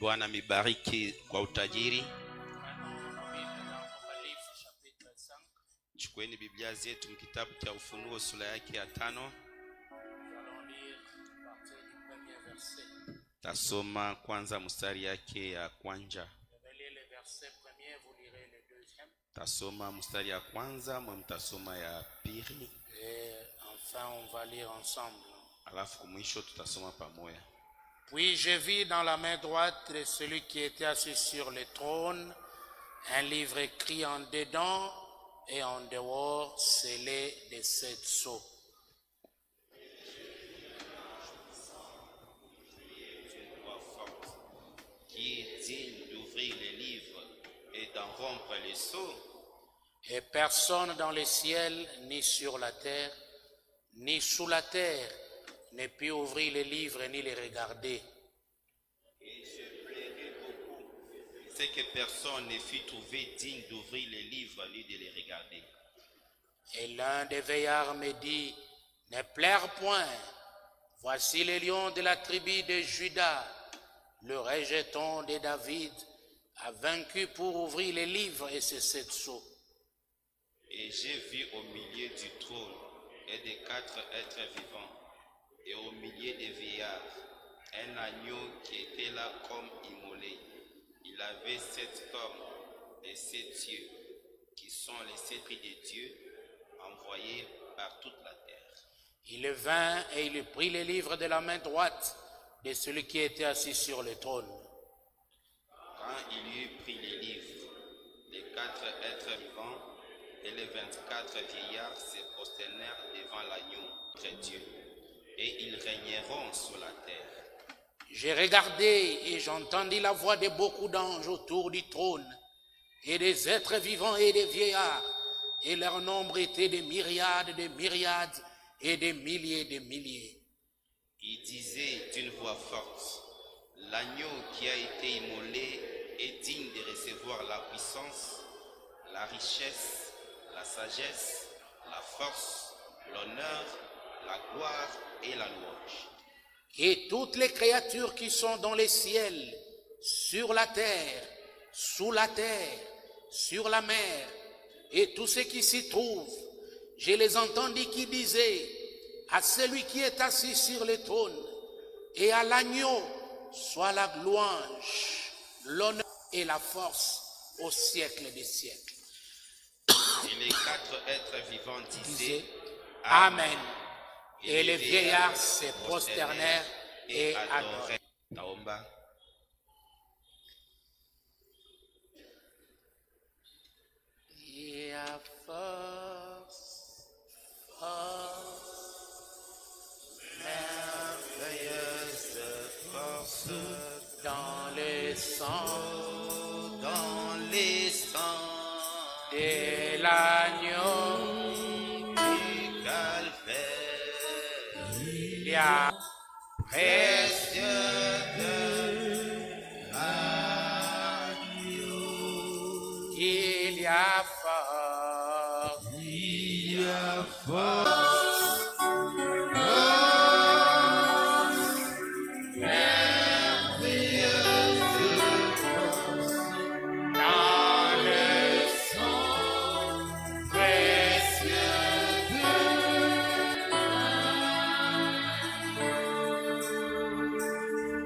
Bwana mibariki kwa utajiri. Chukueni Biblia zetu mkitabu cha Ufunuo sura yake ya 5. Tasoma kwanza mstari yake ya kwanza. Tasoma mstari ya kwanza, mtasoma ya pili. Et enfin on va lire ensemble. Alafu kumwisho tutasoma pamoja. Puis je vis dans la main droite de celui qui était assis sur le trône un livre écrit en dedans et en dehors, scellé de 7 sceaux. Qui est digne d'ouvrir les livres et d'en rompre les sceaux. Et personne dans le ciel, ni sur la terre, ni sous la terre, ne put ouvrir les livres ni les regarder. Et je plairai beaucoup, c'est que personne ne fut trouvé digne d'ouvrir les livres ni de les regarder. Et l'un des veillards me dit, ne pleure point, voici le lion de la tribu de Juda, le rejeton de David, a vaincu pour ouvrir les livres et ses 7 sceaux. Et j'ai vu au milieu du trône et des 4 êtres vivants, et au milieu des vieillards, un agneau qui était là comme immolé. Il avait 7 cornes et 7 yeux, qui sont les 7 de Dieu, envoyés par toute la terre. Il vint et il prit les livres de la main droite de celui qui était assis sur le trône. Quand il eut pris les livres, les 4 êtres vivants et les 24 vieillards se prosternèrent devant l'agneau près Dieu, et ils régneront sur la terre. J'ai regardé et j'entendis la voix de beaucoup d'anges autour du trône, et des êtres vivants et des vieillards, et leur nombre était des myriades et des milliers de milliers. Il disait d'une voix forte, l'agneau qui a été immolé est digne de recevoir la puissance, la richesse, la sagesse, la force, l'honneur, la gloire et la louange. Et toutes les créatures qui sont dans les ciels, sur la terre, sous la terre, sur la mer, et tous ceux qui s'y trouvent, je les entendis qui disaient à celui qui est assis sur le trône et à l'agneau soit la louange, l'honneur et la force au siècle des siècles. Et les 4 êtres vivants disaient Amen. Et les vieillards se prosternèrent et adorèrent. Taomba. Il y a force, merveilleuse force dans les sangs, de l'agneau Du calvaire, il y a précieux il y a force, il y a force. dans le sang précieux de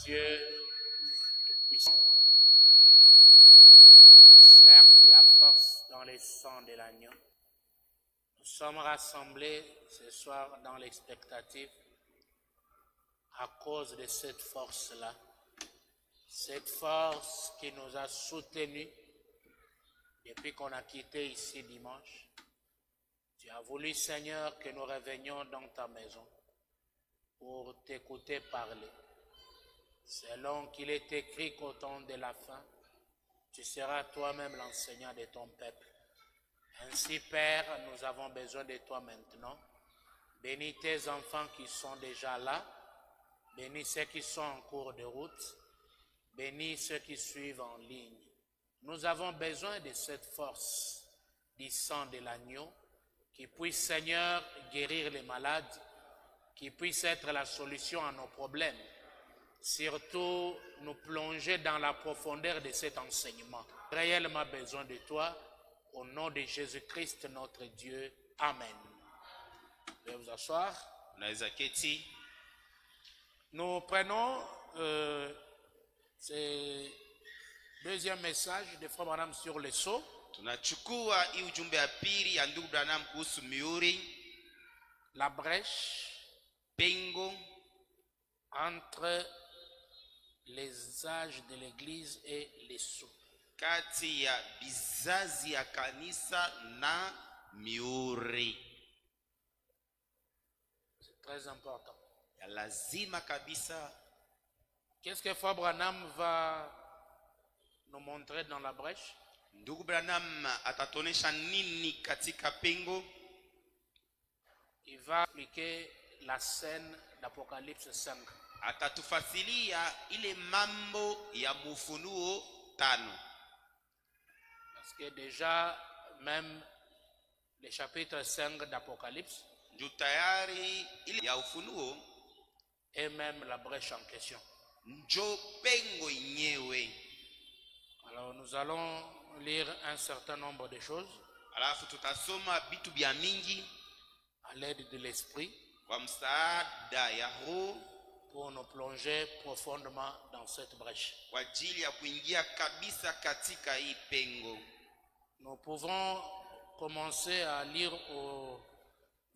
Dieu Tout-Puissant. Certes, il y a force dans le sang de l'agneau. Nous sommes rassemblés ce soir dans l'expectative à cause de cette force-là. Cette force qui nous a soutenus depuis qu'on a quitté ici dimanche. Tu as voulu, Seigneur, que nous revenions dans ta maison pour t'écouter parler. Selon qu'il est écrit qu'au temps de la fin, tu seras toi-même l'enseignant de ton peuple. Ainsi, Père, nous avons besoin de toi maintenant. Bénis tes enfants qui sont déjà là. Bénis ceux qui sont en cours de route. Bénis ceux qui suivent en ligne. Nous avons besoin de cette force du sang de l'agneau qui puisse, Seigneur, guérir les malades, qui puisse être la solution à nos problèmes. surtout nous plonger dans la profondeur de cet enseignement. Réellement besoin de toi, au nom de Jésus-Christ notre Dieu. Amen. Veuillez vous asseoir. Unaweza keti. Nous prenons ce deuxième message de Frère Branham sur le sceau. Tunachukua hii ujumbe ya pili ya ndugu Branham kuhusu mihuri, La brèche pengo entre les âges de l'Église et les sceaux. kati ya bizazi ya kanisa na mihuri. C'est très important. Ya lazima kabisa. Qu'est-ce que Frère Branham va nous montrer dans la brèche? Ndugu Branham atatonesha nini katika pengo? Il va appliquer la scène d'Apocalypse 5. Atatufasilia ile mambo ya Ufunuo 5. Parce que déjà, même le chapitre 5 d'Apocalypse Ndio tayari ile ya Ufunuo et même la brèche en question. njo pengo yenyewe. Alors nous allons lire un certain nombre de choses Alafu tutasoma vitu vya mingi à l'aide de l'esprit kwa msaada ya Roho pour nous plonger profondément dans cette brèche. kwa ajili ya kuingia kabisa katika hii pengo. Nous pouvons commencer à lire au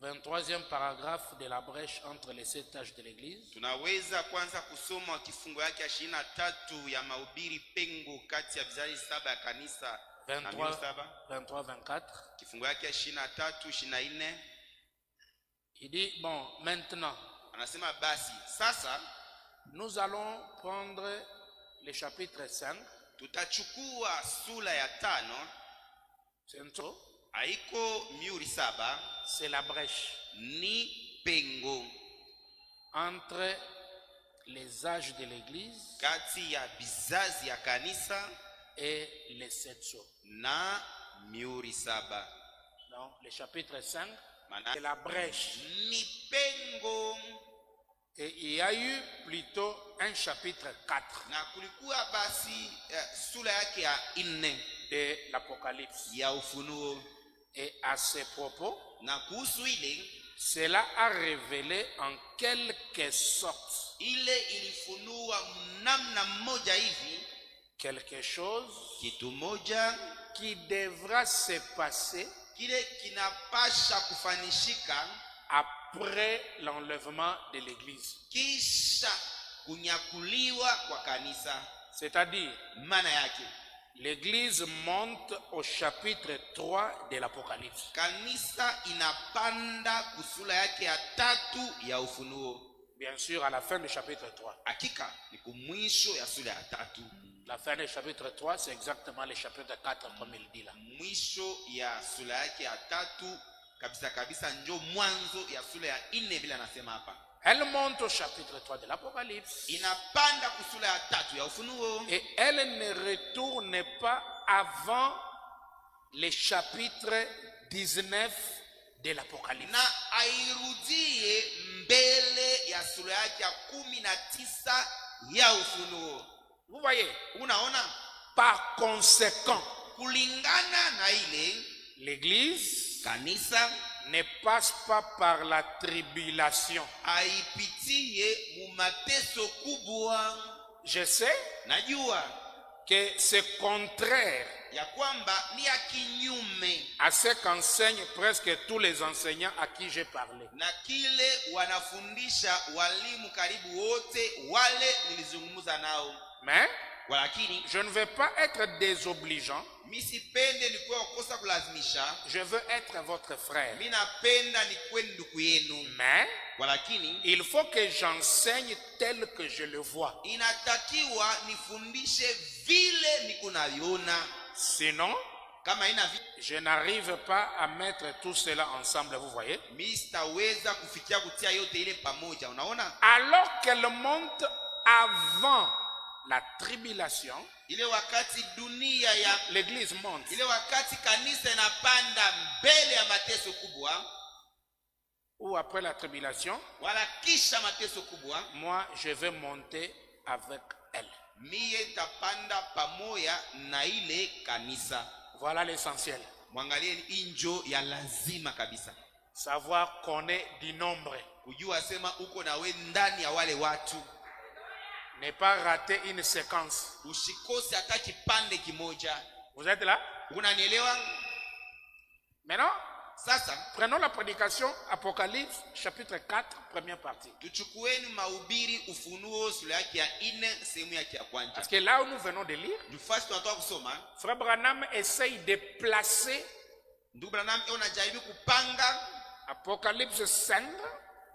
23e paragraphe de la brèche entre les 7 âges de l'Église. Tunaweza kwanza kusoma kifungo yake ya 23 ya mahubiri pengo kati ya vizazi 7 ya kanisa na 23-24. kifungo yake ya 23 24. Il dit, bon, maintenant, Anasema basi sasa nous allons prendre le chapitre 5. tutachukua sura ya 5. Haiko mihuri 7, C'est la brèche ni pengo entre les âges de l'Église kati ya bizazi ya kanisa et les 7 sceaux. na mihuri 7. Donc, le chapitre 5, Maana c'est la brèche. ni pengo. Et il y a eu plutôt un chapitre 4 Na kulikuwa basi sura yake ya 4 de l'Apocalypse. ya Ufunuo. Et à ce propos, Na kuhusu ile cela a révélé en quelque sorte ile ilifunua namna mmoja hivi quelque chose kitu moja qui devra se passer kile kinapasha kufanishika après l'enlèvement de l'Église. kisha kunyakuliwa kwa kanisa. C'est-à-dire, Maana yake l'Église monte au chapitre 3 de l'Apocalypse. kanisa inapanda kusura yake ya 3 ya Ufunuo. Bien sûr, à la fin du chapitre 3. Hakika ni kumwisho ya sura ya 3. La fin du chapitre 3, c'est exactement le chapitre 4, comme il dit là. Mwisho ya sura yake ya 3 kabisa kabisa njo mwanzo ya sura ya 4 vile anasema hapa. Elle monte au chapitre 3 de l'Apocalypse. Inapanda kusura ya 3 ya Ufunuo. Et elle ne retourne pas avant le chapitre 19 de l'Apocalypse. Na airudie mbele ya sura yake ya 19 ya Ufunuo. Vous voyez? Unaona? Par conséquent, Kulingana na ile l'Église kanisa ne passe pas par la tribulation. aipitie mumateso kubwa. Je sais Najua que c'est contraire ya kwamba ni ya kinyume à ce qu'enseignent presque tous les enseignants à qui j'ai parlé. na kile wanafundisha walimu karibu wote wale nilizungumza nao. Mais Walakini je ne veux pas être désobligeant. mimi sipende nikuwa kosa kulazimisha. Je veux être votre frère. Mimi napenda nikuwe ndugu yenu. Mais Walakini il faut que j'enseigne tel que je le vois. inatakiwa nifundishe vile niko naviona. Sinon, Kama ina je n'arrive pas à mettre tout cela ensemble, vous voyez. mimi sitaweza kufikia kutia yote ile pamoja. Unaona? Alors qu'elle monte avant la tribulation, Ile wakati dunia ya l'Église monte. ile wakati kanisa inapanda mbele ya mateso kubwa Ou après la tribulation, wala kisha mateso kubwa, moi je vais monter avec elle. Mie tapanda pamoja na ile kanisa. Voilà l'essentiel. Mwangalie injo ya lazima kabisa. Savoir qu'on est du nombre. Kujua sema uko na we ndani ya wale watu. Ne pas rater une séquence. Usikose hata kipande kimoja. Vous êtes là? Unanielewa? Maintenant, Sasa prenons la prédication Apocalypse chapitre 4 première partie. tuchukueni mahubiri Ufunuo sura yake ya 4 sehemu yake ya kwanza. Parce que là où nous venons de lire, Nafasi tunatoka kusoma, Frère Branham essaye de placer ndugu Branham unajaribu kupanga Apocalypse 5,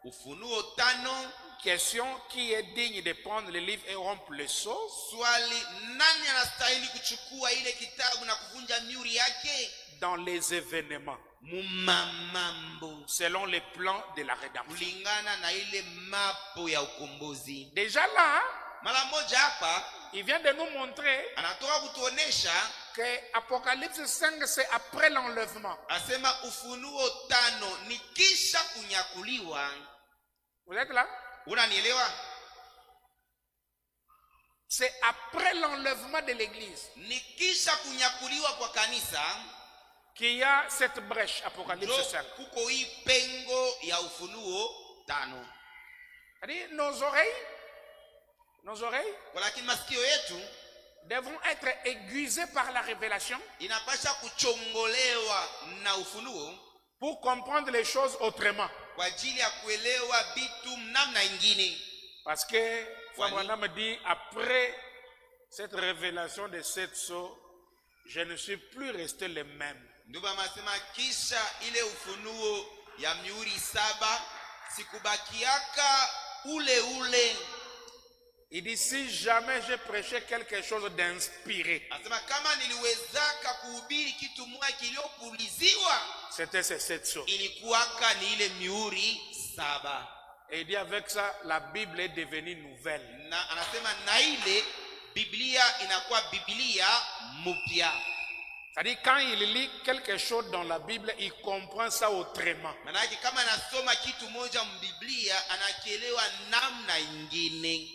Ufunuo 5, question qui est digne de prendre le livre et rompre le sceau, swali nani anastahili kuchukua ile kitabu na kuvunja miuri yake dans les événements, mumamambo selon les plans de la rédemption. kulingana na ile mapo ya ukombozi. Déjà là, Mara moja hapa il vient de nous montrer anatoka kutuonesha que Apocalypse 5, c'est après l'enlèvement. asema Ufunuo 5 ni kisha kunyakuliwa. Vous êtes là? Unanielewa? C'est après l'enlèvement de l'église Ni kisha kunyakuliwa kwa kanisa qu'il y a cette brèche, Apocalypse ndio 5. kuko hii pengo ya Ufunuo 5. C'est-à-dire, nos oreilles Lakini masikio yetu devront être aiguisées par la révélation inapasha kuchongolewa na ufunuo pour comprendre les choses autrement. kwa ajili ya kuelewa vitu namna ingine. Parce que Frère Branham me dit, après cette révélation de cette sceaux, je ne suis plus resté le même. Ndio anasema kisha ile ufunuo ya miuri 7 sikubakiaka ule. Il dit, si jamais j'ai prêché quelque chose d'inspiré, Anasema kama niliwezaka kuhubiri kitu moja kiliopuliziwa c'était ces 7 sceaux. ilikuwaka ni ile miuri 7. Et il dit, avec ça, la Bible est devenue nouvelle. Na anasema na ile Biblia inakuwa Biblia mpya. C'est-à-dire, quand il lit quelque chose dans la Bible, il comprend ça autrement. Manake kama anasoma kitu moja mbiblia anakielewa namna ingine.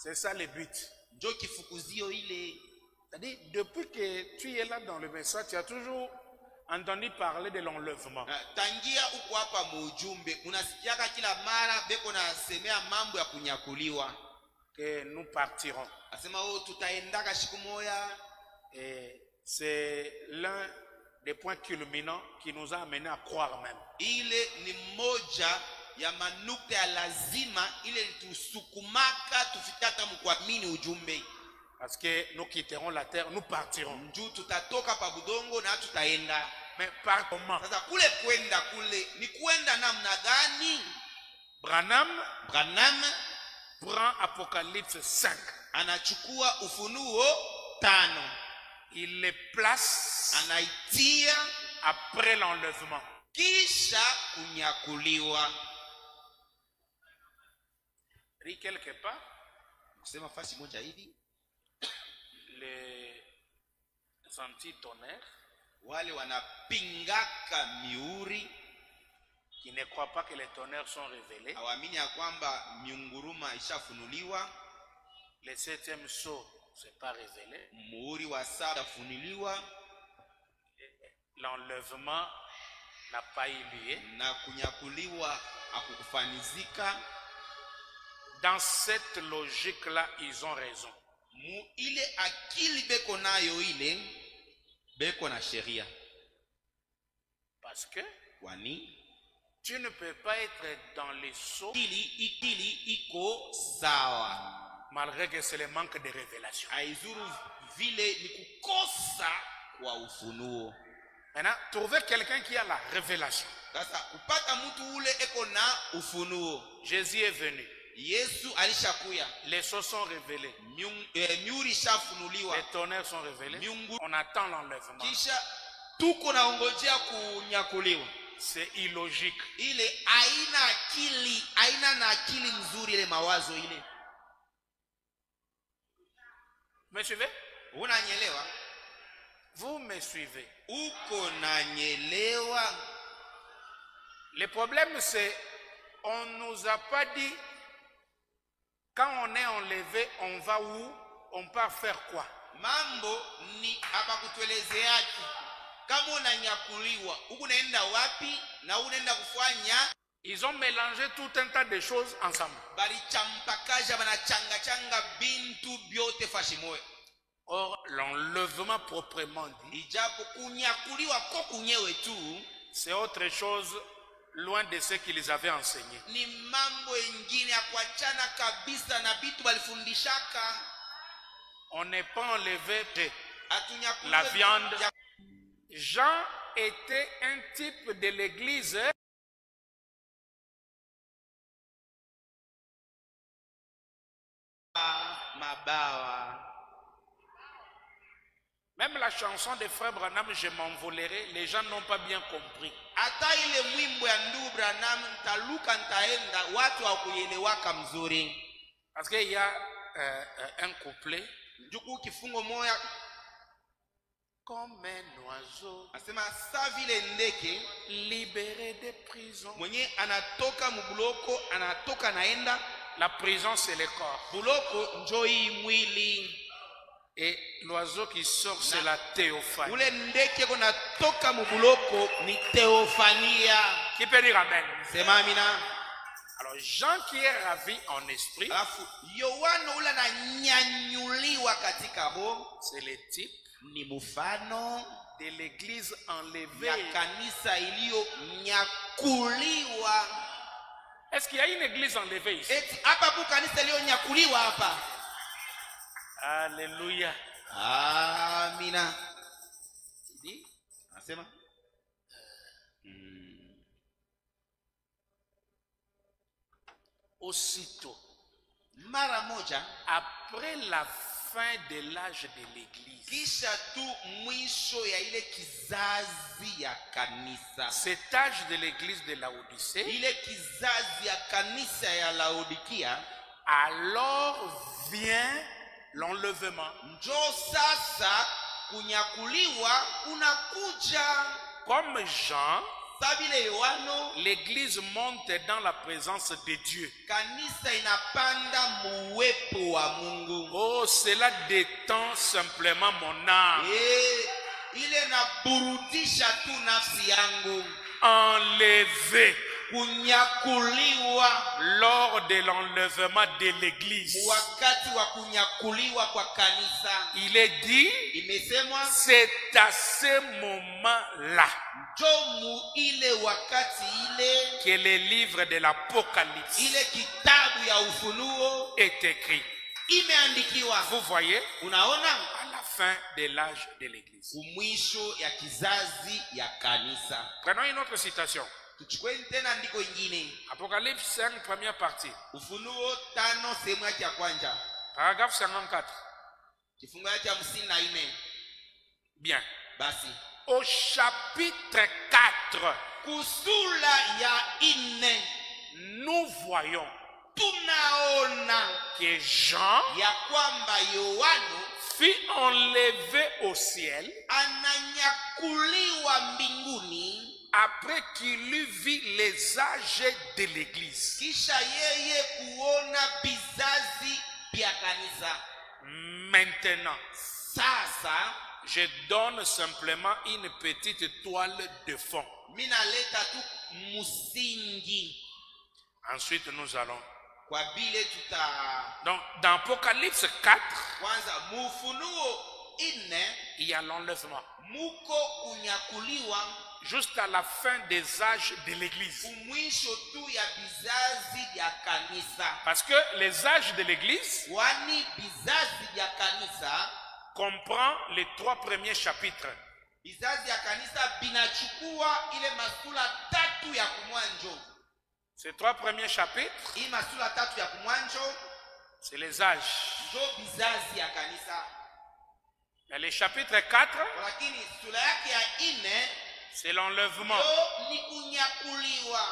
C'est ça le but. Ndio kifukuzio ile. C'est-à-dire, depuis que tu es là dans le message, tu as toujours entendu parler de l'enlèvement. Tangia uko hapa mujumbe unasikiaka kila mara beko nasemea mambo ya kunyakuliwa. Que nous partirons. Asema tutaendaka siku moja. Et c'est l'un des points culminants qui nous a amenés à croire même. Ile ni moja ya manukta ya lazima ile tusukumaka tufika hata mkuamini ujumbe. Parce que nous quitterons la terre, nous partirons. Njoo tutatoka pa budongo na tutaenda. Mais par comment? Sasa kule kwenda kule ni kwenda namna gani? Branham prend Apocalypse 5. Anachukua Ufunuo 5. Il les place Anaitia après l'enlèvement. Kisha kunyakuliwa. Et quelque part, Kusema fasi moja hivi, les anti-tonnerres wale wanapingaka miuri qui ne croient pas que les tonnerres sont révélés, hawaamini ya kwamba miunguruma ishafunuliwa. le 7e sceau c'est pas révélé, Muhuri wa 7 funuliwa l'enlèvement n'a pas eu lieu. na kunyakuliwa akukufanizika. Dans cette logique-là, ils ont raison. Mu ile akili beko nayo ile beko na sheria. Parce que Kwani tu ne peux pas être dans les sceaux ikili iko sawa, malgré que c'est le manque de révélation. aizuru vile ni kukosa kwa ufunuo. Maintenant, trouver quelqu'un qui a la révélation. Sasa kupata mtu ule eko na ufunuo. Jésus est venu. Yesu alishakuya. Les sceaux sont révélés. Miuri shafunuliwa. Les tonnerres sont révélés. On attend l'enlèvement. Kisha tuko naongojea kunyakuliwa. C'est illogique. Ile haina na akili nzuri ile mawazo ile. Me suivez? Unanyelewa? Vous me suivez? Uko nanyelewa? Le problème c'est on nous a pas dit Quand on est enlevé, on va où? On part faire quoi? Mambo ni abakutuelezeaki. Kama unanyakuliwa, unaenda wapi na unaenda kufanya? Ils ont mélangé tout un tas de choses ensemble. Balichampakaja banachanga bintu byote fashimoe. Or, l'enlèvement proprement dit, Ijapo kunyakuliwa ko kunyewe tu, c'est autre chose loin de ce qu'ils avaient enseigné. ni mambo ingine ya kuachana kabisa na bitu balifundishaka. On n'est pas enlevé de Atunyakuliwe la viande. Jean était un type de l'église. Mabawa. Même la chanson de Frère Branham, je m'envolerai, les gens n'ont pas bien compris. Hata ile mwimbo ya ndugu Branham ntaluka ntaenda, watu hawakuelewaka mzuri. Parce qu'il y a un couplet. Njuku kifungo moya Comme un oiseau asema sa vile ndeke libéré des prisons. mwenye anatoka mubuloko, anatoka naenda. La prison, c'est le corps. Buloko njoi mwili. Et l'oiseau qui sort, c'est la théophanie. Ule ndeke kona toka mubuloko ni teofania. Qui peut dire amen? Sema amina. Alors, Jean qui est ravi en esprit, Alafu Yohana ule ananyanyuliwa katika roho, c'est le type ni mfano de l'église enlevée. ya kanisa iliyonyakuliwa. Est-ce qu'il y a une église enlevée ici? Eti hapa ku kanisa iliyonyakuliwa hapa. Alléluia. Amina. Ndi? Anasema? Aussitôt, Mara moja après la fin de l'âge de l'église, kisha tu mwisho ya ile kizazi ya kanisa. cet âge de l'église de Laodicée, Ile kizazi ya kanisa ya Laodikia, alors vient l'enlèvement. njo sasa kunyakuliwa unakuja. Comme Jean, Sabile Yohano, l'église monte dans la présence de Dieu. kanisa inapanda muwepo wa Mungu. Oh, cela détend simplement mon âme. Ile naburudisha tu nafsi yangu. Enlevé Kunyakuliwa, lors de l'enlèvement de l'église. wakati wa kunyakuliwa kwa kanisa. Il est dit, Imesemwa c'est à ce moment-là jomu ile wakati ile que le livre de l'Apocalypse ile kitabu ya Ufunuo est écrit. imeandikiwa. Vous voyez, Unaona, à la fin de l'âge de l'église. kumwisho ya kizazi ya kanisa. Prenons une autre citation. Tuchukue tena andiko ingine, Apocalypse 5, première partie. Ufunuo 5 sehemu yake ya kwanza, Paragraphe 54. kifungu yake ya 54. Bien. Basi Au chapitre 4, kusula ya 4 nous voyons tunaona que Jean ya kwamba Yohano fut enlevé au ciel ananyakuliwa mbinguni après qu'il eut vu les âges de l'église. kisha yeye kuona bizazi vya kanisa. Maintenant, Sasa je donne simplement une petite toile de fond. minaleta tu musingi Ensuite, nous allons. kwa bile tuta Donc, dans Apocalypse 4, kwanza Mufunuo 4 il y a l'enlèvement. muko kunyakuliwa Jusqu'à la fin des âges de l'église. umwisho tu ya bizazi vya kanisa. Parce que les âges de l'église Kwani bizazi vya kanisa, comprend les 3 premiers chapitres. bizazi ya kanisa binachukua ile masula 3 ya kumwanjo. Ces 3 premiers chapitres, Hii masula 3 ya kumwanjo c'est les âges. ndio bizazi ya kanisa. Mais le chapitre 4, Lakini sura yake ya 4 c'est l'enlèvement. ndio ni kunyakuliwa.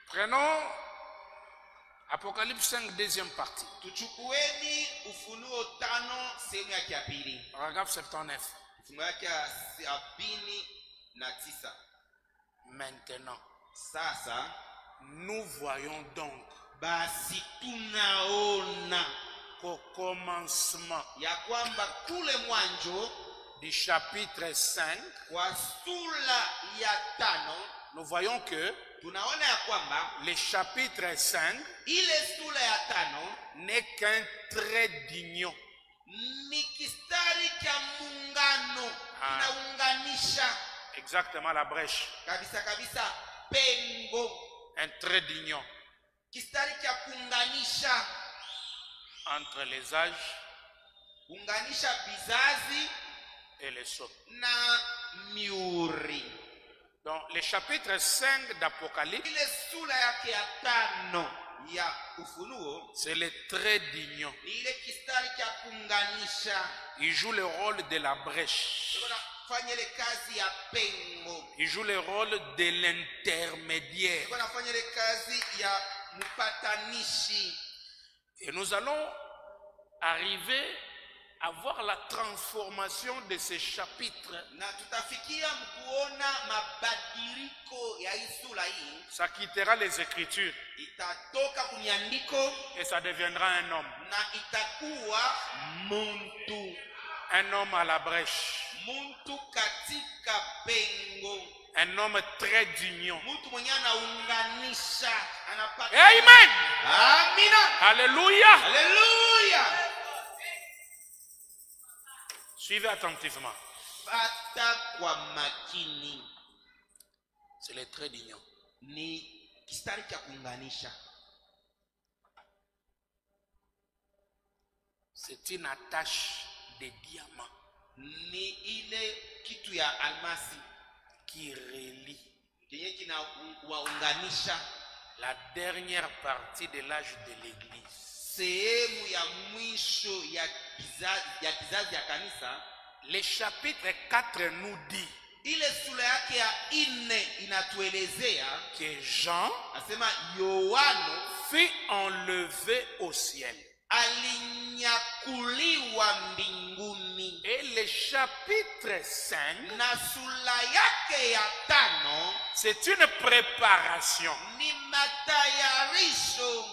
Prenons Apocalypse 5, deuxième partie. Tuchukueni Ufunuo 5 sehemu yake ya pili. Paragraphe 79. fungu yake ya 79. Maintenant, Sasa nous voyons donc basi tunaona qu'au commencement ya kwamba kule mwanzo du chapitre 5, kwa sura ya 5 nous voyons que tunaona ya kwamba le chapitre 5 ile sura ya 5 n'est qu'un trait d'union. ni kistari cha muungano, kinaunganisha Exactement la brèche. kabisa kabisa pengo, Un trait d'union kistari cha kuunganisha entre les âges kuunganisha vizazi et les sceaux. na miuri. Donc, le chapitre 5 d'Apocalypse, Ile sura yake ya 5 ya Ufunuo c'est le trait d'union. ni ile kistari cha kuunganisha, Il joue le rôle de la brèche. nafanya ile kazi ya pengo, Il joue le rôle de l'intermédiaire. nafanya ile kazi ya mpatanishi. Et nous allons arriver à voir la transformation de ces chapitres. Na tutafikia mkuona mabadiliko ya hii sura hii, Ça quittera les Écritures itatoka kwenye andiko et ça deviendra un homme. na itakuwa muntu, Un homme à la brèche. muntu katika pengo, Un homme très d'union. mtu mwenye anaunganisha, anapata. Amen. Amina, Alléluia. haleluya. Suivez attentivement. Fata kwa makini, C'est le trait d'union. ni kistari cha kuunganisha, C'est une attache de diamant ni ile kitu ya almasi qui relie kenye kinawaunganisha la dernière partie de l'âge de l'Église sehemu ya mwisho ya kizazi ya kanisa. Le chapitre 4 nous dit Ile sura yake ya 4 inatuelezea que Jean nasema Yohano fut enlevé au ciel. Alinyakuliwa mbinguni. Et le chapitre 5, Na sura yake ya 5 c'est une préparation. ni matayarisho.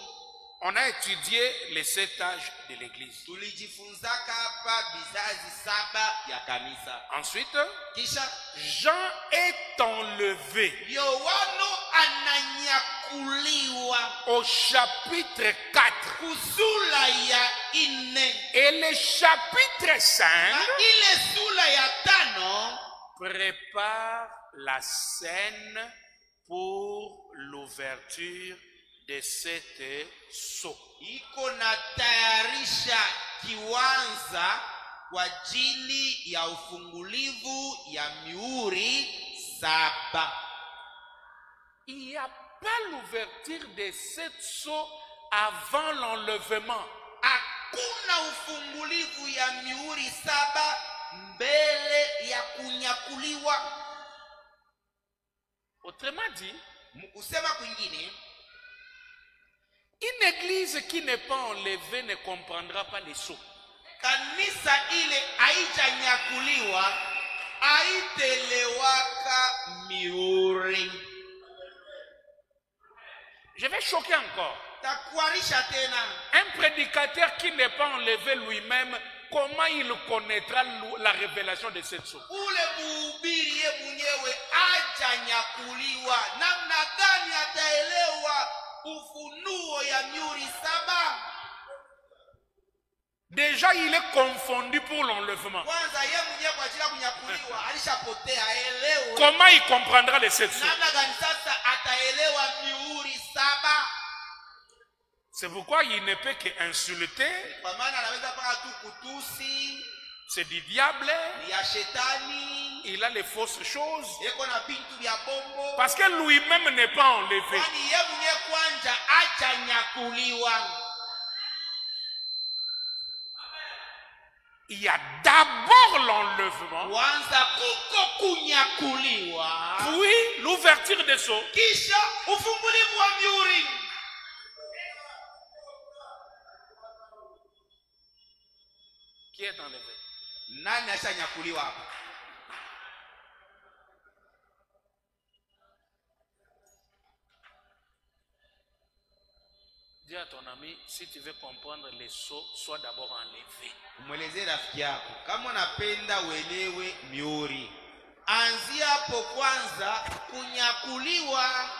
On a étudié les 7 âges de l'Église. Tulijifunzaka hapa vizazi 7 ya kanisa. Ensuite, Kisha Jean est enlevé Yohano ananyakuliwa au chapitre 4. kusura ya 4. Et le chapitre 5 Na ile sura ya 5 prépare la scène pour l'ouverture de cette sceau. iko na tayarisha kiwanza kwa ajili ya ufungulivu ya mihuri 7. Il n'y a pas l'ouverture de cette sceau avant l'enlèvement. Hakuna ufungulivu ya mihuri 7 mbele ya kunyakuliwa. Autrement dit, Mkusema kwingine, une église qui n'est pas enlevée ne comprendra pas les sceaux. kanisa ile haijanyakuliwa haitelewaka mihuri. Je vais choquer encore. Takuarisha tena, Un prédicateur qui n'est pas enlevé lui-même, comment il connaîtra la révélation de cette sceau? ule mhubiri ye mwenyewe hajanyakuliwa, namna gani ataelewa ufunuo ya mihuri 7? Déjà, il est confondu pour l'enlèvement. Kwanza ye mwenyewe kwa ajili ya kunyakuliwa alishapotea, elewe Comment il comprendra les 7 sceaux? namna gani sasa ataelewa mihuri 7? C'est pourquoi il ne peut qu'insulter. Kwa maana anaweza paka tu kutusi, C'est du diable. ni ya shetani, Il a les fausses choses. yeko na bintu vya bongo, Parce que lui-même n'est pas enlevé. kwani ye mwenyewe kwanza hajanyakuliwa. Il y a d'abord l'enlèvement, Kwanza kuko kunyakuliwa, puis l'ouverture des sceaux. kisha ufungulivu wa mihuri. Qui est enlevé? Nani ashanyakuliwa hapa? Dis à ton ami, si tu veux comprendre les sceaux, sois d'abord enlevé. Mweleze rafiki yako kama unapenda uelewe miuri, anzia hapo kwanza kunyakuliwa.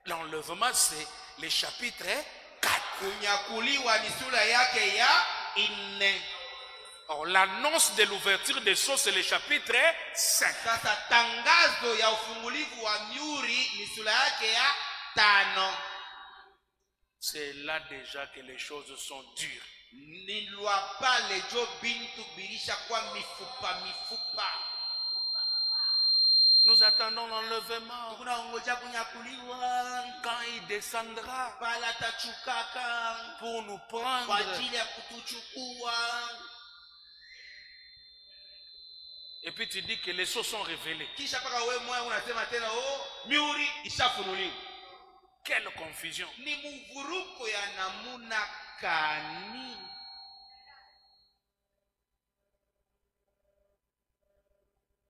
L'enlèvement, c'est le chapitre 4. Kunyakuliwa ni sura yake ya 4. Or, l'annonce de l'ouverture des sceaux, c'est le chapitre 5. Sasa tangazo ya ufungulivu wa miuri ni sura yake ya 5. C'est là déjà que les choses sont dures. Nilwa pale jo bintu bilisha kwa mifupa. Nous attendons l'enlèvement. Quand il descendra pour nous prendre. Et puis tu dis que les sceaux sont révélés. Quelle confusion.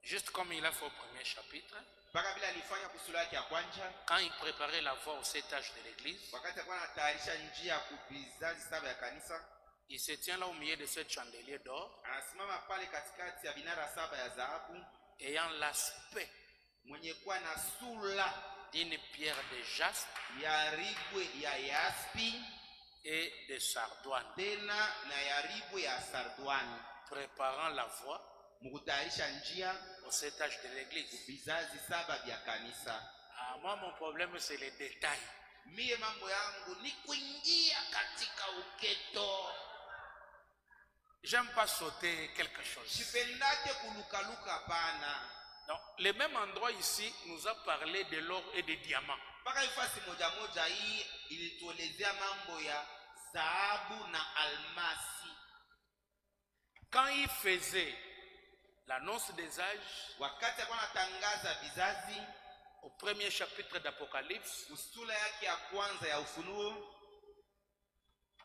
Juste comme il a fait au premier chapitre, quand il préparait la voie aux 7 âges de l'église, il se tient là au milieu de 7 chandeliers d'or, ayant l'aspect d'une pierre de jaspe et de sardoine, préparant la voie aux 7 âges de l'église. Moi, mon problème, c'est les détails. J'aime pas sauter quelque chose. Donc, le même endroit ici nous a parlé de l'or et des diamants. Quand il faisait l'annonce des âges, au premier chapitre d'Apocalypse,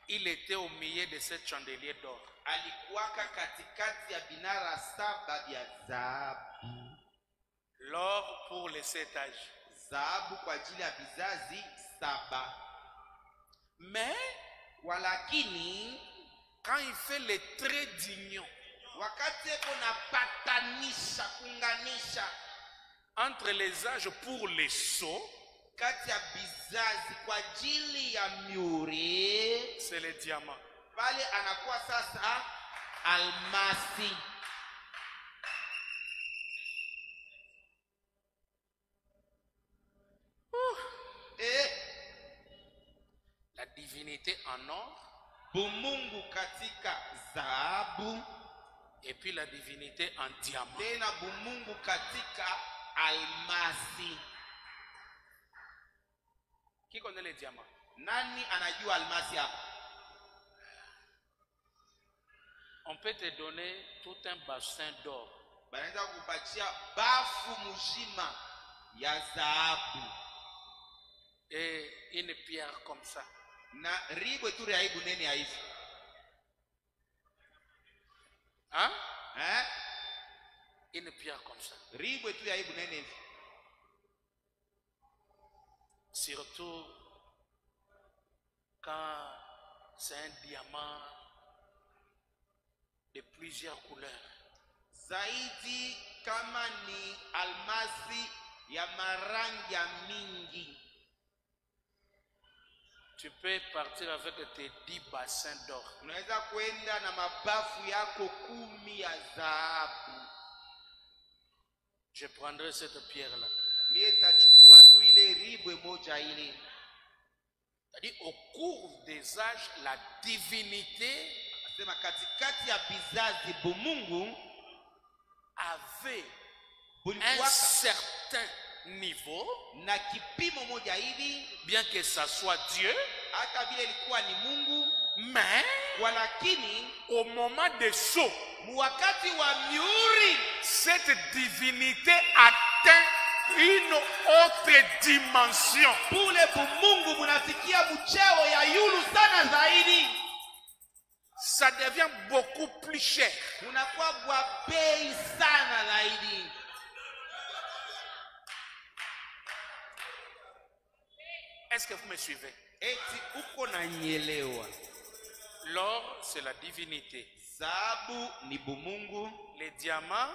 il était au milieu de 7 chandeliers d'or. L'or pour les 7 âges. Mais quand il fait les traits d'union entre les âges pour les sceaux, c'est les diamants. La divinité en or, et puis la divinité en diamant. Qui connaît les diamants? On peut te donner tout un bassin d'or. Et une pierre comme ça. Hein? Une pierre comme ça. Surtout quand c'est un diamant de plusieurs couleurs. Zaidi kama ni almasi ya marangi ya mingi. Tu peux partir avec tes 10 bassins d'or. Unaweza kwenda na mabafu yako 10 ya dhahabu. Je prendrai cette pierre là. Mie tachukua tu ile ribwe moja ile. C'est-à-dire au cours des âges, la divinité avait un certain niveau, bien que ça soit Dieu, mais au moment des sceaux, cette divinité atteint une autre dimension. Ça devient beaucoup plus cher. Est-ce que vous me suivez? eti uko na nyelewa. L'or, c'est la divinité. Dhahabu ni bumungu, Les diamants,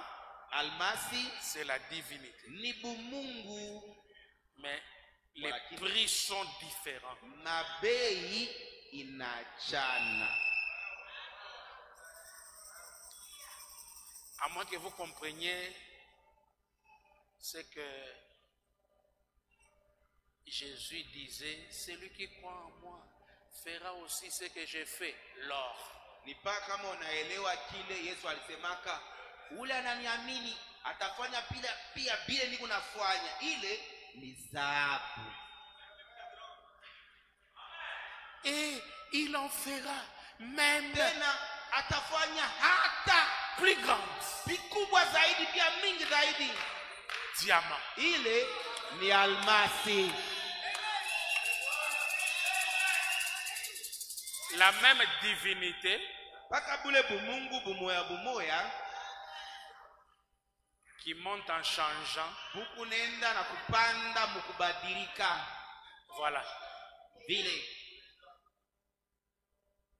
almasi c'est la divinité. ni bumungu, Mais les prix sont différents. na bei inachana. À moins que vous compreniez ce que Jésus disait, celui qui croit en moi fera aussi ce que j'ai fait, l'or. Ni pa kama unaelewa kile Yesu alisemaka, ule ananiamini atafanya pia bile niko nafanya, ile ni dhahabu. Et il en fera même Tena atafanya hata plus grande. vikubwa zaidi, pia mingi zaidi. Diamant. Ile ni almasi. La même divinité Paka bule bumungu bumoya qui monte en changeant. bukunenda na kupanda mukubadilika. Voilà. Vile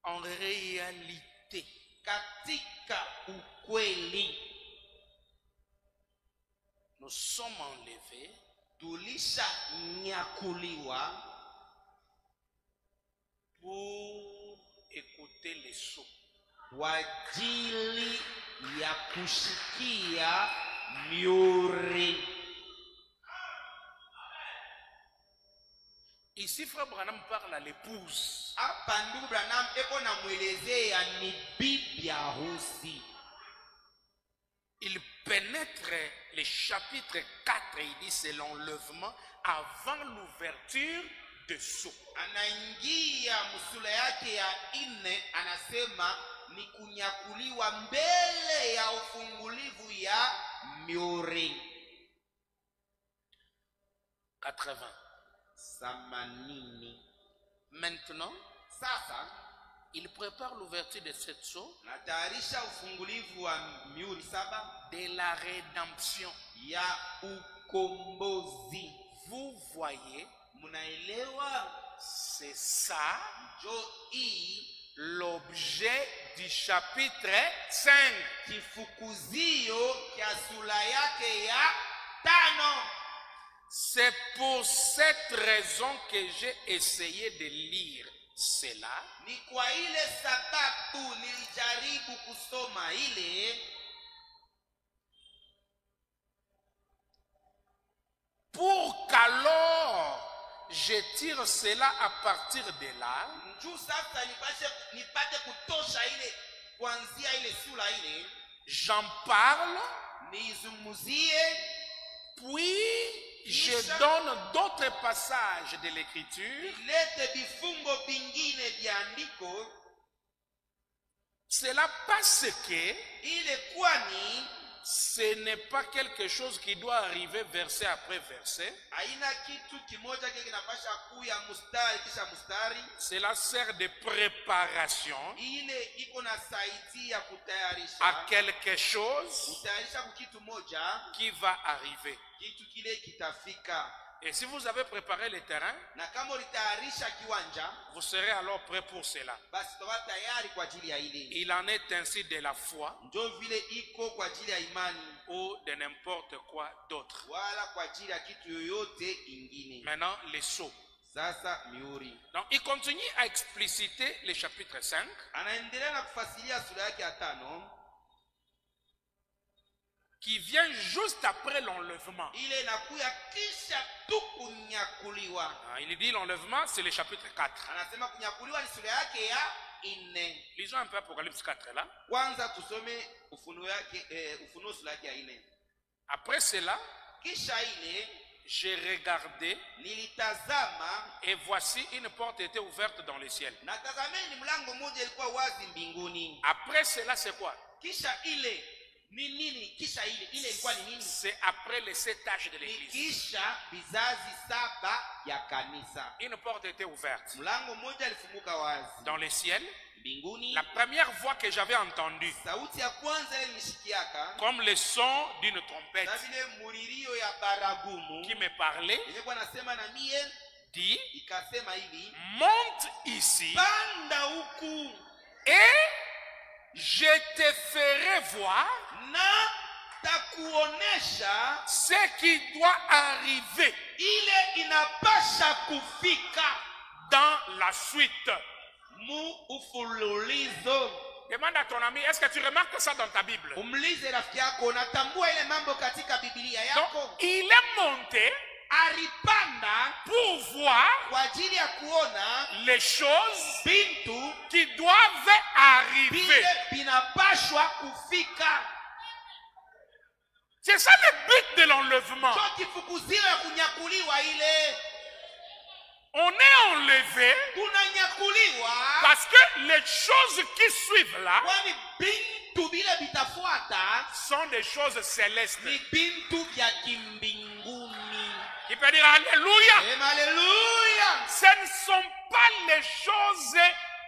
En réalité, katika ukweli nous sommes enlevés tulisha nyakuliwa pour écouter les sons. kwa ajili ya kushikia miuri. Ici, Frère Branham parle à l'épouse. Hapa ndugu Branham eko na mwelezea ni bibi harusi. Il pénètre les chapitres 4 et il dit c'est l'enlèvement avant l'ouverture de sceaux. Anaingia musula yake ya 4, anasema ni kunyakuliwa mbele ya ufungulivu ya miuri. 80. Samanini. Maintenant, Sasa il prépare l'ouverture de cette sceau natayarisha ufungulivu wa miuri 7 de la rédemption. ya ukombozi. Vous voyez, Munaelewa? c'est ça Jo hii l'objet du chapitre 5. kifukuzio kia sura yake ya 5. C'est pour cette raison que j'ai essayé de lire cela. Ni kwa ile sababu nilijaribu kusoma ile Pour qu'alors je tire cela à partir de là, juu sasa nipate kutosha ile kuanzia ile sura ile j'en parle, niizungumzie, puis je donne d'autres passages de l'écriture. ilete vifungo vingine vya andiko. Cela parce que Ile kwani ce n'est pas quelque chose qui doit arriver verset après verset. haina kitu kimoja kile kinapasha kuya mustari kisha mustari. Cela sert de préparation Ile iko na saidi ya à kutayarisha quelque chose kutayarisha kwa kitu moja, qui va arriver. kitu kile kitafika. Et si vous avez préparé le terrain, Na kama ulitayarisha kiwanja, vous serez alors prêt pour cela. basi tutakuwa tayari kwa ajili ya ile. Il en est ainsi de la foi Ndio vile iko kwa ajili ya imani, ou de n'importe quoi d'autre. wala kwa ajili ya kitu yoyote ingine. Maintenant, les sceaux. Sasa miuri Donc, il continue à expliciter le chapitre 5 anaendelea na kufasilia sura yake ya 5, qui vient juste après l'enlèvement. ile inakuya kisha tu kunyakuliwa. Il dit l'enlèvement, c'est le chapitre 4. Anasema kunyakuliwa ni sura yake ya 4. Lisons un peu Apocalypse 4 là. Kwanza tusome Ufunuo yake Ufunuo sura yake ya 4. Après cela, Kisha ile j'ai regardé nilitazama, et voici une porte était ouverte dans le ciel. na tazameni mlango mmoja ilikuwa wazi mbinguni. Après cela, c'est quoi? Kisha ile ni nini? Kisha ile ilikuwa ni nini? C'est après les 7 âges de Ni l'église. kisha vizazi 7 ya kanisa. Une porte était ouverte Mlango mmoja alifunguka wazi dans le ciel. mbinguni. La première voix que j'avais entendue, Sauti ya kwanza ile nishikiaka comme le son d'une trompette na vile muririo ya baragumu qui me parlait, ilikuwa nasema na mie, dit, ikasema hivi, monte ici panda huku et je te ferai voir na takuonesha ce qui doit arriver ile inapasha kufika dans la suite. mu ufululizo. Demande à ton ami, est-ce que tu remarques ça dans ta Bible? Umlize rafiki yako, unatambua ile mambo katika Biblia yako? Donc, il est monté Alipanda pour voir kwa ajili ya kuona les choses bintu qui doivent arriver. vile vinapashwa kufika. C'est ça le but de l'enlèvement. Cho kifukuzio ya kunyakuliwa ile. On est enlevé Kunanyakuliwa parce que les choses qui suivent là kwani bintu vile vitafuata sont des choses célestes. ni bintu vya kimbinguni. Il peut dire Alléluia. Alléluia. Ce ne sont pas les choses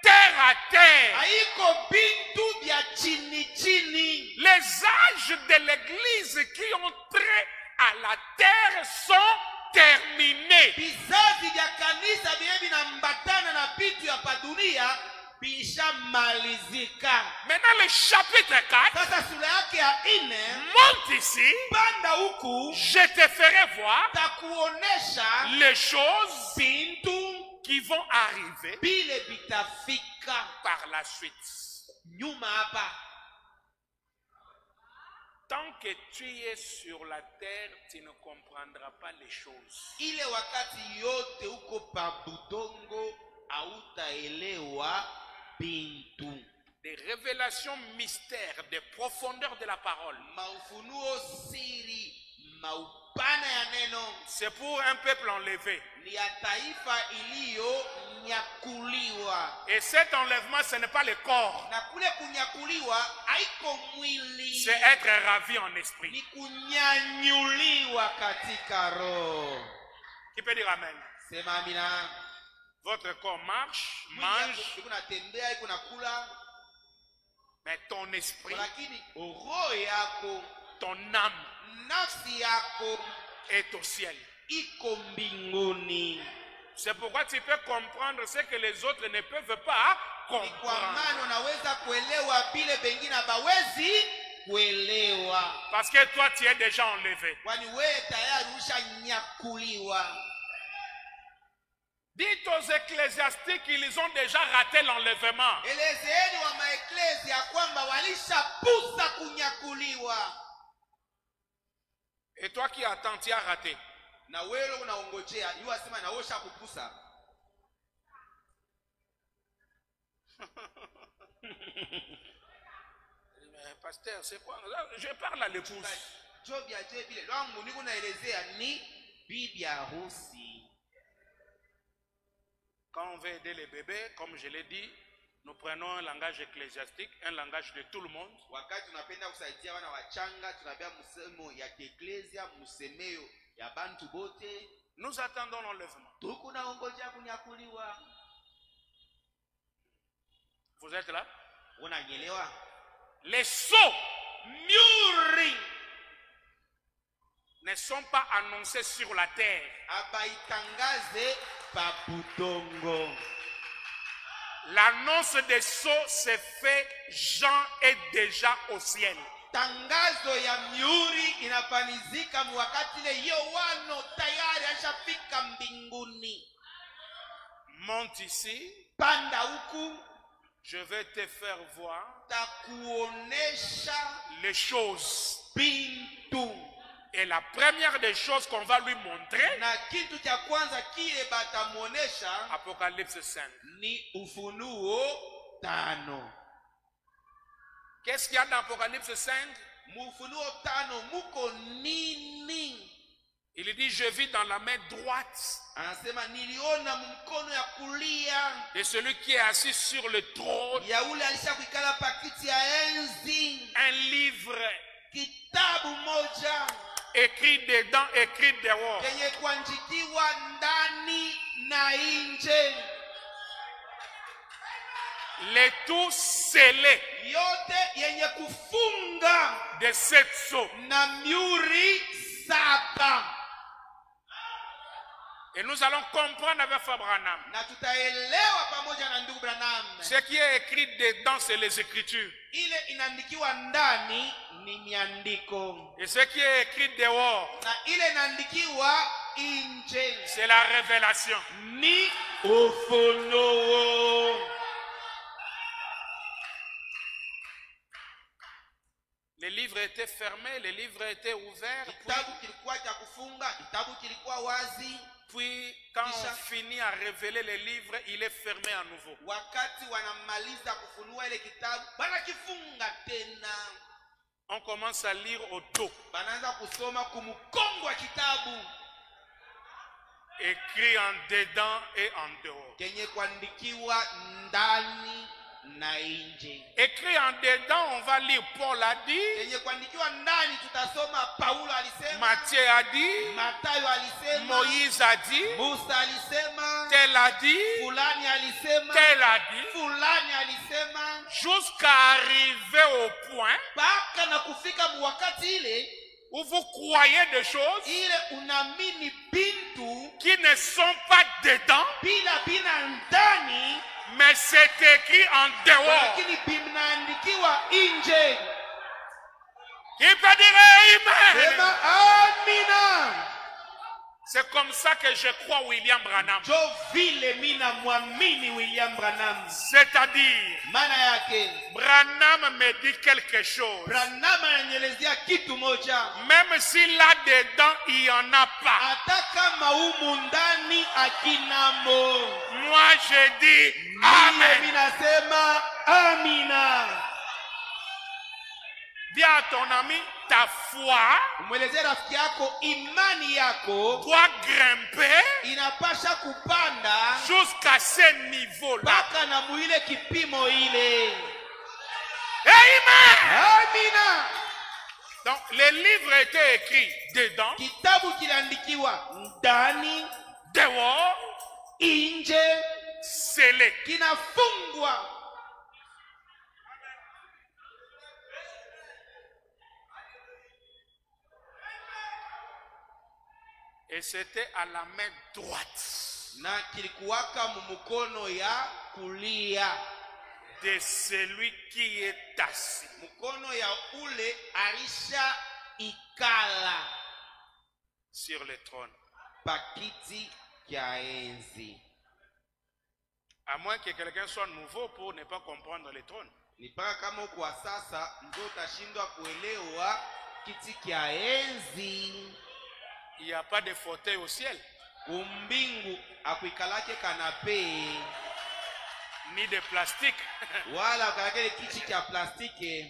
terre à terre. Haiko bintu vya chini chini. Les âges de l'église qui ont trait à la terre sont terminés. Vizazi vya kanisa vile vinambatana na vitu ya dunia vishamalizika. Maintenant le chapitre 4 Sasa sura yake ya 4, monte ici. panda huku Je te ferai voir takuonesha les choses bintu qui vont arriver vile vitafika par la suite. nyuma hapa. Tant que tu es sur la terre, tu ne comprendras pas les choses. Ile wakati yote uko pa budongo hautaelewa bintu. Des révélations mystères, des profondeurs de la parole. Maufunuo siri, maupana ya neno C'est pour un peuple enlevé. ni ya taifa iliyonyakuliwa. Et cet enlèvement, ce n'est pas le corps. Na kule kunyakuliwa haiko mwili, C'est être ravi en ni esprit. kunyanyuliwa katika roho. Qui peut dire Amen? Sema amina. Votre corps marche, Mwili yako mange, iko natembea, iko nakula, mais ton esprit, lakini roho yako, ton âme nafsi yako est au ciel. iko mbinguni. C'est pourquoi tu peux comprendre ce que les autres ne peuvent pas Ni kwa comprendre. maana unaweza kuelewa vile bengine hawawezi kuelewa, Parce que toi, tu es déjà enlevé. kwani wewe tayari ushanyakuliwa. Dites aux ecclésiastiques qu'ils ont déjà raté l'enlèvement. Elezeeni wa maeklesi ya kwamba walishapusa kunyakuliwa. Et toi qui attends, tu as raté. Na wewe unaongojea, yu asema na wewe ushakupusa. Pasteur, c'est quoi? Je parle à l'épouse. Job ya je vile lwangu niko naelezea ni bibi harusi. Quand on veut aider les bébés, comme je l'ai dit, nous prenons un langage ecclésiastique, un langage de tout le monde. Wakati tunapenda kusaidia wana wachanga, tunabia msemo ya eklesia, msemeo ya bantu bote. Nous attendons l'enlèvement. Tuko naongojea kunyakuliwa. Vous êtes là? Unanielewa? Les sceaux Myuri ne sont pas annoncés sur la terre. abaitangaze pa budongo. L'annonce des sceaux se fait, Jean est déjà au ciel. Tangazo ya myuri inapanizika wakati ile Yohana tayari ashafika mbinguni. Monte ici, Panda huku je vais te faire voir takuonesha les choses. bintu. Et la première des choses qu'on va lui montrer, Na kitu cha kwanza kile batamuonesha Apocalypse 5. ni Ufunuo 5. Qu'est-ce qu'il y a dans Apocalypse 5? Ufunuo 5 muko nini? Il dit, je vis dans la main droite Anasema niliona mkono ya kulia de celui qui est assis sur le trône ya ule alishakuikala pakiti ya enzi, un livre kitabu moja écrit dedans, écrit dehors. yenye kuandikiwa ndani na nje, Les tout scellés yote yenye kufunga de 7 sceaux. na myuri 7. Et nous allons comprendre avec Frère Branham. Na tutaelewa pamoja na ndugu Branham. Ce qui est écrit dedans, c'est les Écritures. Ile inaandikiwa ndani ni miandiko. Et ce qui est écrit dehors, Na ile inaandikiwa nje c'est la révélation. ni ufunuo. Les livres étaient fermés, les livres étaient ouverts. Kitabu kilikuwa cha kufunga, kitabu kilikuwa wazi. Puis, quand on finit à révéler les livres, il est fermé à nouveau. Wakati wanamaliza kufunua ile kitabu, banakifunga tena. On commence à lire au dos. Banaanza kusoma kumkongo wa kitabu. Écrit en dedans et en dehors. Kenye kuandikiwa ndani na nje. Écrit en dedans, on va lire Paul a dit. Kenye kuandikiwa ndani tutasoma Paulo alisema. Matthieu a dit. Mathayo alisema. Moïse a dit. Musa alisema. Tel a dit. Fulani alisema. Tel a dit. Fulani alisema. Jusqu'à arriver au point Mpaka na kufika wakati ile où vous croyez des choses ile unamini bintu qui ne sont pas dedans, bila bina ndani, mais c'est écrit en dehors. lakini binaandikiwa nje. Il peut dire Amen. Sema amina. C'est comme ça que je crois William Branham. Jo vile mina muamini William Branham. C'est-à-dire, Maana yake Branham me dit quelque chose. Branham ananielezea kitu moja. Même si là-dedans, il n'y en a pas. Hata kama humu ndani akinamo. Moi, je dis Mie Amen. minasema amina. Dis à ton ami, ta foi Umwelezea rafiki yako imani yako doit grimper inapasha kupanda jusqu'à ce niveau-là. mpaka na muile kipimo ile. Amen. Amina. Donc, les livres étaient écrits dedans, Kitabu kiliandikiwa ndani, dehors, nje, scellés. kinafungwa. Et c'était à la main droite Na kilikuwaka mumukono ya kulia, de celui qui est assis. mukono ya ule alisha ikala Sur le trône. pakiti kya enzi. À moins que quelqu'un soit nouveau pour ne pas comprendre le trône. Ni mpaka kama uko wa sasa ndio utashindwa kuelewa kiti kya enzi. Il n'y a pas de fauteuil au ciel, Kumbingu akuikalake kanape ni de plastique. wala ukalake kiti kya plastiki.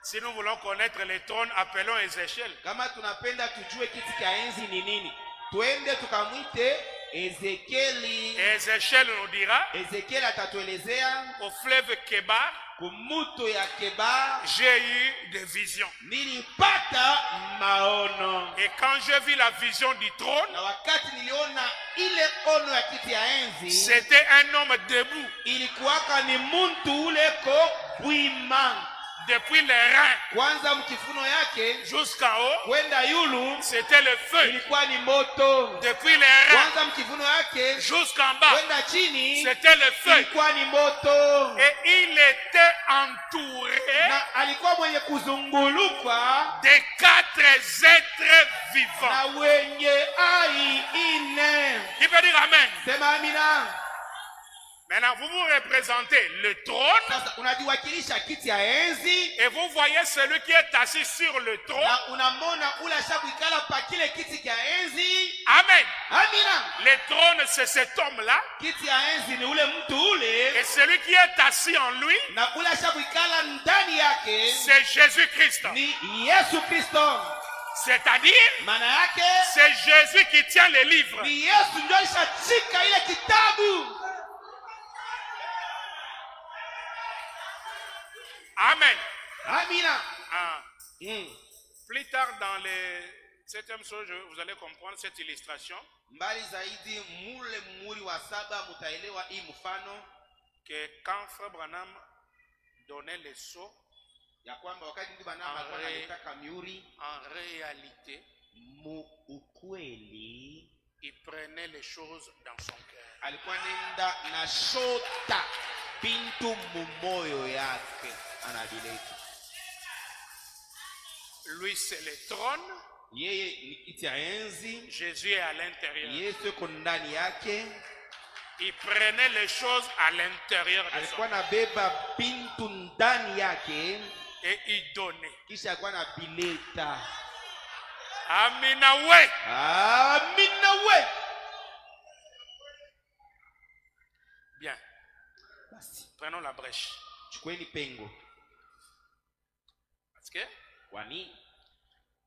Si nous voulons connaître le trône, appelons Ézéchiel. Kama tunapenda tujue kiti kya enzi ni nini, twende tukamwite Ezekieli. Ézéchiel nous dira, Ezekieli atatuelezea au fleuve Kébar, kumuto ya Kebar j'ai eu des visions. nilipata maono. Et quand je vis la vision du trône, Na wakati niliona ile ono ya kiti ya enzi, c'était un homme debout, ilikuwaka ni muntu uleko bwima. depuis les reins Kwanza mkifuno yake jusqu'en haut, kwenda yulu c'était le feu. ilikuwa ni moto. Depuis les reins Kwanza mkifuno yake jusqu'en bas, kwenda chini c'était le feu. ilikuwa ni moto. Et il était entouré Na alikuwa mwenye kuzungulukwa de 4 êtres vivants. na wenye ai ine. Il peut dire Amen. Sema amina. Maintenant, vous vous représentez le trône Sasa unajiwakilisha kiti ya enzi et vous voyez celui qui est assis sur le trône. na unamona ule ashakuikala pa kile kiti kya enzi. Amen. Amina. Le trône, c'est cet homme-là. Kiti ya enzi ni ule mtu ule, Et celui qui est assis en lui, na ule ashakuikala ndani yake c'est Jésus-Christ. ni Yesu Kristo. C'est-à-dire, Maana yake c'est Jésus qui tient les livres. ni Yesu ndio alishachika ile kitabu. Amen. Amina. Ah. Plus tard dans les 7e chose, vous allez comprendre cette illustration Mbali zaidi mule muri wa 7 mutaelewa hii mfano que quand Frère Branham donnait les sceaux, ya kwamba wakati ndio Branham alikuwa anataka miuri en réalité, mu ukweli il prenait prenait les choses dans son cœur. alikuwa nenda na shota bintu mumoyo yake anabileta. Lui, c'est le trône. Yeye ni kiti ya enzi, Jésus est à l'intérieur. Yesu yuko ndani yake. Il prenait les choses à l'intérieur de son Alikuwa cœur nabeba bintu ndani yake et il donnait. kisha alikuwa anabileta. Amina we. Amina we. Bien. Basi Prenons la brèche. chukueni pengo. Parce que Kwani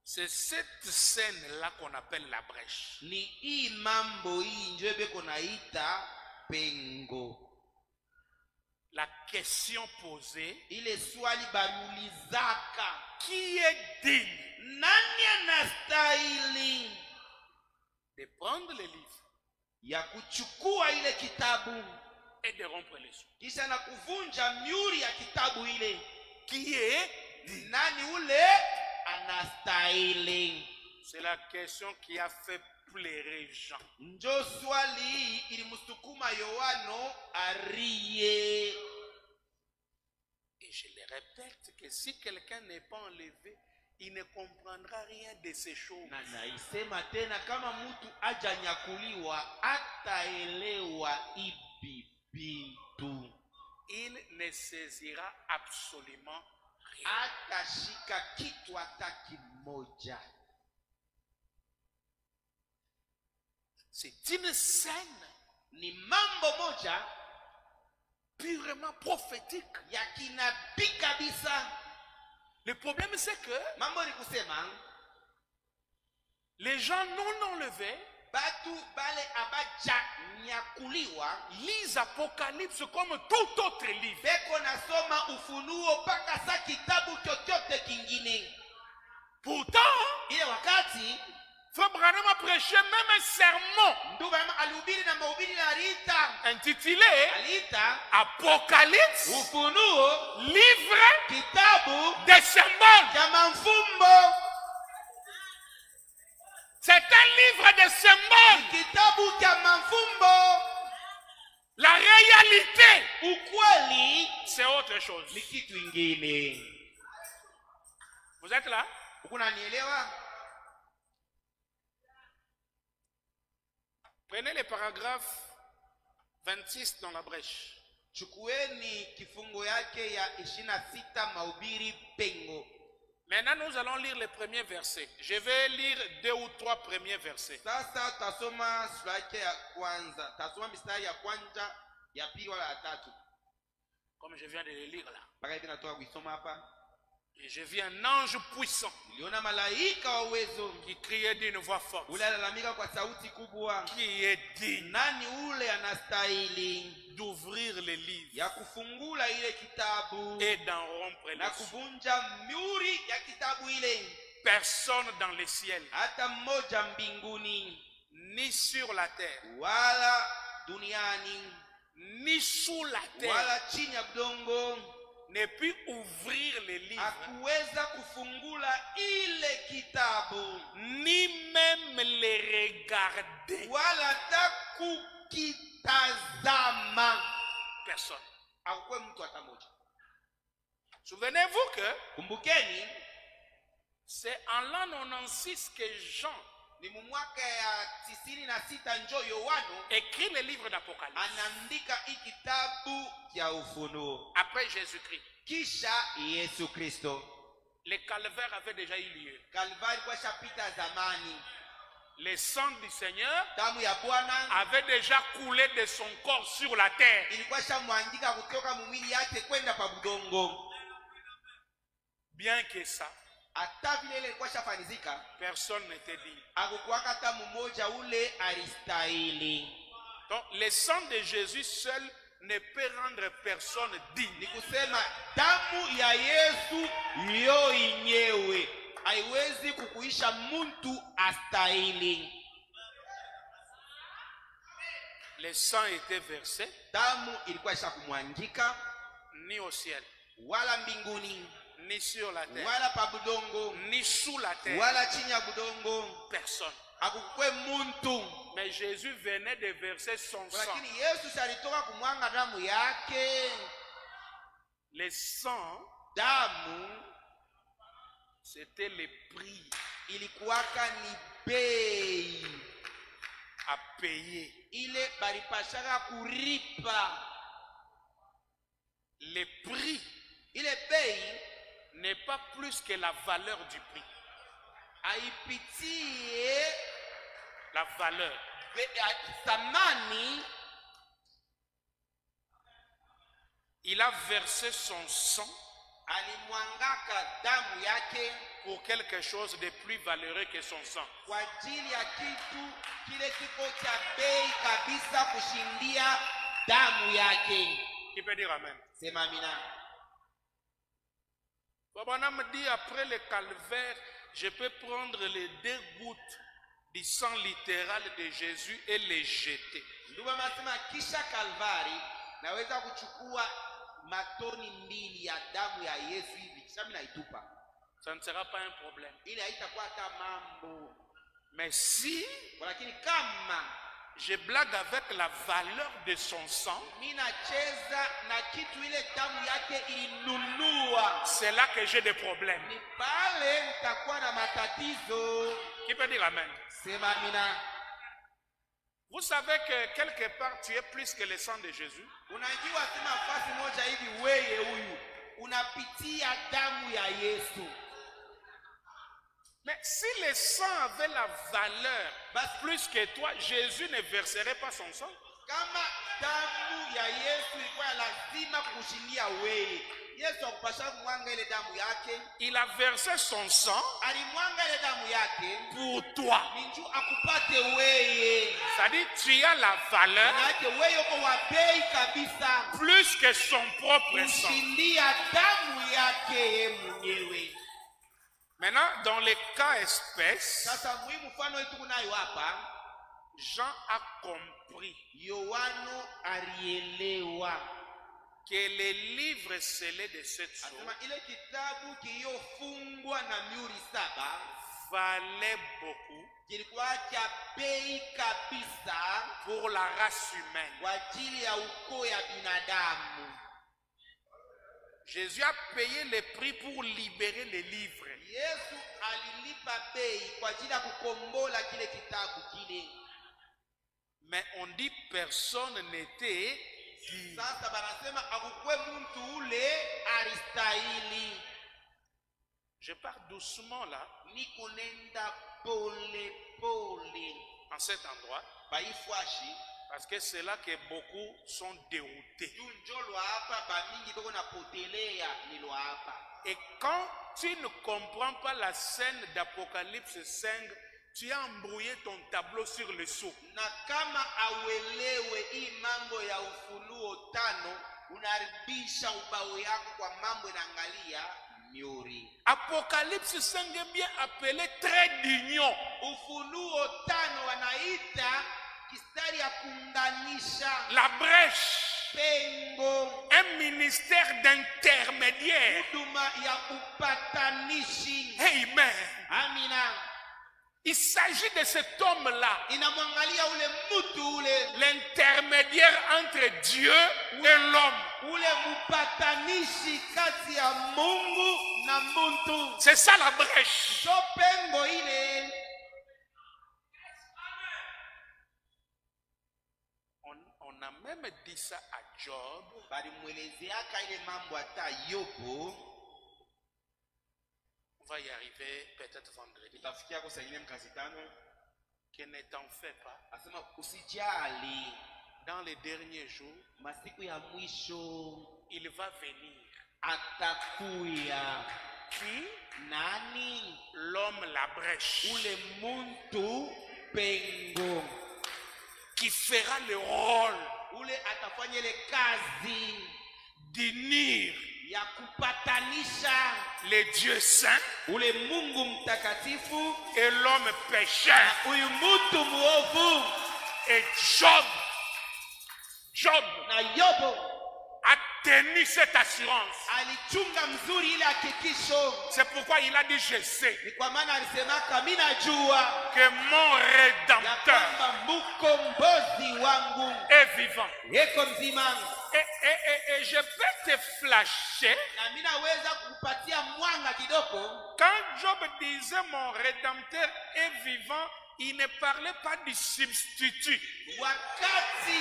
c'est cette scène-là qu'on appelle la brèche. ni hii mambo hii ndio beko naita pengo. La question posée, Ile swali balulizaka, qui est digne nani anastahili de prendre le livre ya kuchukua ile kitabu et de rompre les sous? kisha na kuvunja miuri ya kitabu ile? Qui est? Nani ule anastahili? C'est la question qui a fait pleurer Jean. Njo swali hii ilimsukuma Yohano arie. Et je le répète que si quelqu'un n'est pas enlevé, il ne comprendra rien de ces choses. Na naisema tena, kama mtu ajanyakuliwa ataelewa ibi bintu, Il ne saisira absolument rien. atashika kitu hata kimoja. C'est une scène Ni mambo moja purement prophétique. ya kinabii kabisa. Le problème c'est que Mambo ni kusema les gens non enlevés batu bale abaja nyakuliwa lisent Apocalypse comme tout autre livre. beko nasoma Ufunuo mpaka sa kitabu chochote kingine. Pourtant, Ile wakati Frère Branham a prêché même un sermon nduba alihubiri na mahubiri na aliita intitulé Apocalypse, Ufunuo, livre kitabu des symboles. cha mafumbo. C'est un livre de symboles. Kitabu cha mafumbo. La réalité, Ukweli c'est autre chose. ni kitu ingine. Vous êtes là? Unanielewa? Prenez le paragraphe 26 dans la brèche. Chukueni kifungo yake ya 26 mahubiri pengo. Maintenant, nous allons lire les premiers versets. Je vais lire 2 ou 3 premiers versets. Sasa tasoma sura yake ya kwanza. Tasoma mistari ya kwanza, ya pili wala ya tatu. Comme je viens de le lire là. Mpaka hivi natoka kuisoma hapa. Et je vis un ange puissant Niliona malaika wa uwezo qui criait d'une voix forte. ule alalamika kwa sauti kubwa, Qui est digne nani ule anastahili d'ouvrir les livres ya kufungula ile kitabu et d'en rompre les na sous? kuvunja miuri ya kitabu ile? Personne dans les ciels, Hata mmoja mbinguni ni sur la terre, wala duniani ni sous la terre, wala chini ya udongo ne peut ouvrir les livres, hakuweza kufungula ile kitabu ni même les regarder. wala hata kukitazama. Personne. Hakuwe mtu hata mmoja. Souvenez-vous que Kumbukeni, c'est en l'an 96 que Jean ni mwaka ya 96 njo Yohano écrit le livre d'Apocalypse anaandika hii kitabu cha Ufunuo après Jésus-Christ. kisha Yesu Kristo. Le calvaire avait déjà eu lieu. Kalvari kwa shapita zamani. Le sang du Seigneur Damu ya Bwana avait déjà coulé de son corps sur la terre. ilikuwa shamwangika kutoka mwili yake kwenda pa budongo. Bien que ça, Hata vile ile ilikuwa shafanizika, personne n'était digne. hakukuwa hata mmoja ule alistahili. Donc, le sang de Jésus seul ne peut rendre personne digne. Ni kusema damu ya Yesu yo yenyewe haiwezi kukuisha mtu astahili. Le sang était versé Damu ilikuwa isha kumwangika, ni au ciel, wala mbinguni, ni sur la terre, wala pa budongo, ni sous la terre. wala chini ya budongo. Personne. Hakukwe muntu. Mais Jésus venait de verser son sang. Lakini Yesu alitoka kumwanga damu yake. Le sang, Damu c'était le prix ilikuwaka ni bei à payer. ile balipashaka kuripa. Le prix Ile bei n'est pas plus que la valeur du prix. haipitie La valeur. thamani. Il a versé son sang Alimwangaka damu yake pour quelque chose de plus valeureux que son sang. kwa ajili ya kitu kile kiko cha bei kabisa kushindia damu yake. Qui peut dire amen? Sema amina. Babana me dit après le calvaire, je peux prendre les 2 gouttes du sang littéral de Jésus et les jeter. Ndugu anasema kisha Kalvari naweza kuchukua matoni 2 ya damu ya Yesu hivi kisha mimi naitupa. Ça ne sera pas un problème. Ile haitakuwa hata mambo. Mais si Lakini kama je blague avec la valeur de son sang, mimi nacheza na kitu ile damu yake ilinunua, c'est là que j'ai des problèmes. ni pale nitakuwa na matatizo. Qui peut dire amen? Sema amina. Vous savez que quelque part tu es plus que le sang de Jésus. Unajua sema nafasi moja hivi wewe huyu unapitia damu ya Yesu. Mais si le sang avait la valeur plus que toi, Jésus ne verserait pas son sang. Kama damu ya Yesu ilikuwa lazima kushindia wewe, Yesu akupasha kumwanga ile damu yake. Il a versé son sang Alimwanga ile damu yake pour toi. ninju akupate wewe. C'est-à-dire tu as la valeur Yake wewe uko wa bei kabisa plus que son propre sang. kushindia damu yake yeye mwenyewe. Maintenant, dans les cas espèces, Sasa muhimu mfano wetu kunayo hapa, Jean a compris Yohano alielewa que les livres scellés de cette sceau asema ile kitabu kiliyofungwa na mihuri 7 valait beaucoup kilikuwa cha bei kabisa pour la race humaine. kwa ajili ya ukoo ya binadamu. Jésus a payé le prix pour libérer les livres. Yesu alilipa bei kwa ajili ya kukombola kile kitabu kile. Mais on dit personne n'était digne. Sasa banasema akukwe mtu ule alistahili. Je pars doucement là, Niko nenda pole pole en cet endroit, baifwashi parce que c'est là que beaucoup sont déroutés. junjolo hapa bamingi beko na potelea nilo hapa. Et quand tu ne comprends pas la scène d'Apocalypse 5, tu as embrouillé ton tableau sur le sceau. Na kama awelewe hii mambo ya Ufunuo 5 unaribisha ubao yako kwa mambo inaangalia miuri. Apocalypse 5 est bien appelé trait d'union. Ufunuo 5 wanaita kistari ya kuunganisha, La brèche, pengo, un ministère d'intermédiaire. huduma ya upatanishi. Amen. Amina. Il s'agit de cet homme-là, Inamwangalia ule mtu ule, l'intermédiaire entre Dieu et l'homme. ule mpatanishi kati ya Mungu na mtu. C'est ça la brèche. So pengo ile. On a même dit ça à Job. Balimwelezeaka ile mambo hata Yobu. On va y arriver peut-être vendredi. Tutafikia kwa saa ingine mkazi 5. Que ne t'en fais pas. Asema usijali, Dans les derniers jours, masiku ya mwisho il va venir. atakuya. Qui? Nani? L'homme la brèche. Ule muntu pengo. Qui fera le rôle Ule atafanya ile kazi d'unir ya kupatanisha les dieux saints ule Mungu mtakatifu et l'homme pécheur. huyu mtu muovu Et Job na Yobu a tenu cette assurance. alichunga mzuri ile hakikisho. C'est pourquoi il a dit, je sais Ni kwa maana alisemaka mimi najua que mon ya Rédempteur kwamba mkombozi wangu est vivant. yeko mzima, Et je peux te flasher. na mimi naweza kukupatia mwanga kidogo. Quand Job disait mon Rédempteur est vivant, il ne parlait pas du substitut. Wakati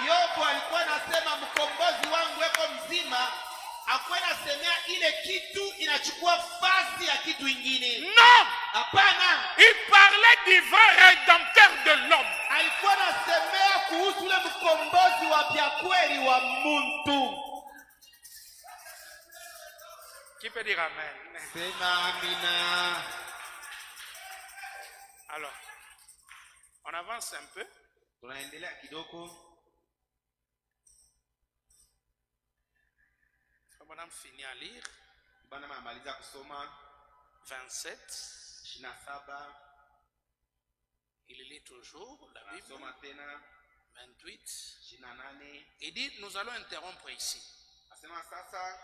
Yobu alikuwa anasema mkombozi wangu yeko mzima, hakuwa anasemea ile kitu inachukua fasi ya kitu ingine. Non! Hapana, Il parlait du vrai Rédempteur de l'homme. alikuwa anasemea kuhusu ule mkombozi wa vya kweli wa muntu. Qui peut dire Amen? Sema amina. Alors, on avance un peu. Tunaendelea kidogo. On a fini à lire. Bana mamaliza kusoma 27. 27. Il lit toujours la Bible. Soma tena 28. 28. Il dit, nous allons interrompre ici. Asema sasa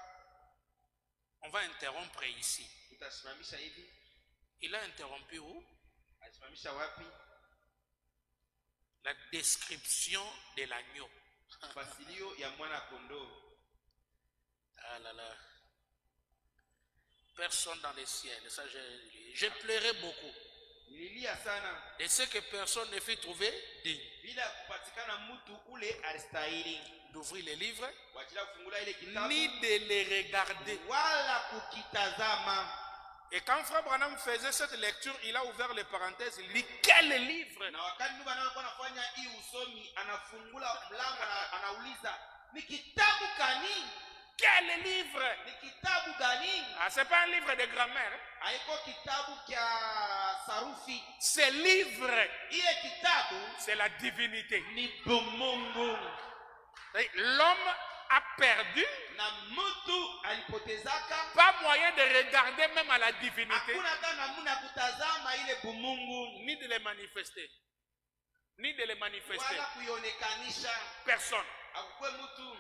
On va interrompre ici. tutasimamisha hivi. Il a interrompu où? Alisimamisha wapi? La description de l'agneau. Fasilio ya mwana kondoo. Ah là là. Personne dans les ciels. Ça, je pleurais beaucoup. Nililia sana Et ce que personne ne fit trouver digne bila kupatikana mtu ule alistahili d'ouvrir les livres, kwa ajili ya kufungula ile kitabu ni de les regarder. wala kukitazama. Et quand Frère Branham faisait cette lecture, il a ouvert les parenthèses. Il dit, quel livre? Na wakati ndugu anayokuwa anafanya hii usomi, anafungula mlango na anauliza ni kitabu gani? Quel livre? Ni kitabu gani? Ah, c'est pas un livre de grammaire. Haiko kitabu kya sarufi. Ce livre, Ile kitabu c'est la divinité. ni bumungu. L'homme a perdu, Na mtu alipotezaka, pas moyen de regarder même à la divinité, hakuna hata namna kutazama ile bumungu ni de les manifester. Ni de les manifester. wala kuionekanisha. Personne. Hakukwe mtu.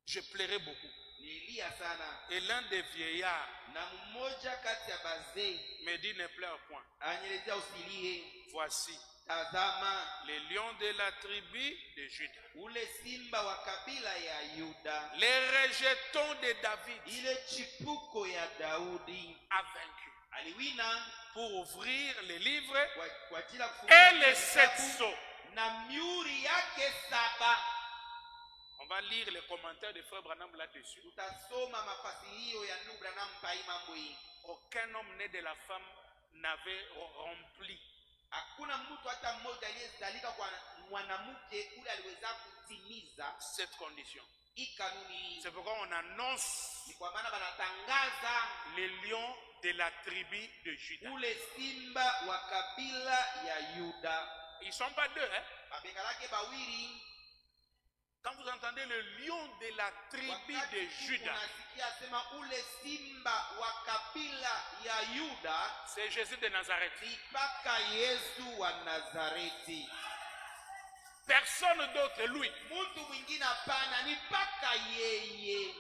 Je pleurais beaucoup. Nilia sana. Et l'un des vieillards Na mmoja kati ya bazee me dit, ne pleure point. anyelezea usilie. Voici Tazama les lions de la tribu de Juda, ule simba wa kabila ya Yuda, les rejetons de David, ile chipuko ya Daudi a vaincu aliwina pour ouvrir les livres kwa ajili ya et kufungua les sept kitabu sceaux. na miuri yake 7. On va lire les commentaires de Frère Branham là-dessus. Tutasoma mafasirio ya ndugu Branham pai mambo hii. Aucun homme né de la femme n'avait rempli Hakuna mtu hata mmoja aliyezalika kwa mwanamke ule aliweza kutimiza cette condition. hii kanuni hii. C'est pourquoi on annonce Ni kwa maana wanatangaza les lions de la tribu de Juda. ule simba wa kabila ya Yuda. Ils ne sont pas deux, hein? Mabekalake bawili. Quand vous entendez le lion de la tribu de Juda, unasikia sema ule simba wa kabila ya Yuda, c'est Jésus de Nazareth. ni paka Yesu wa Nazareti. Personne d'autre, lui. Mtu mwingine hapana, ni paka yeye.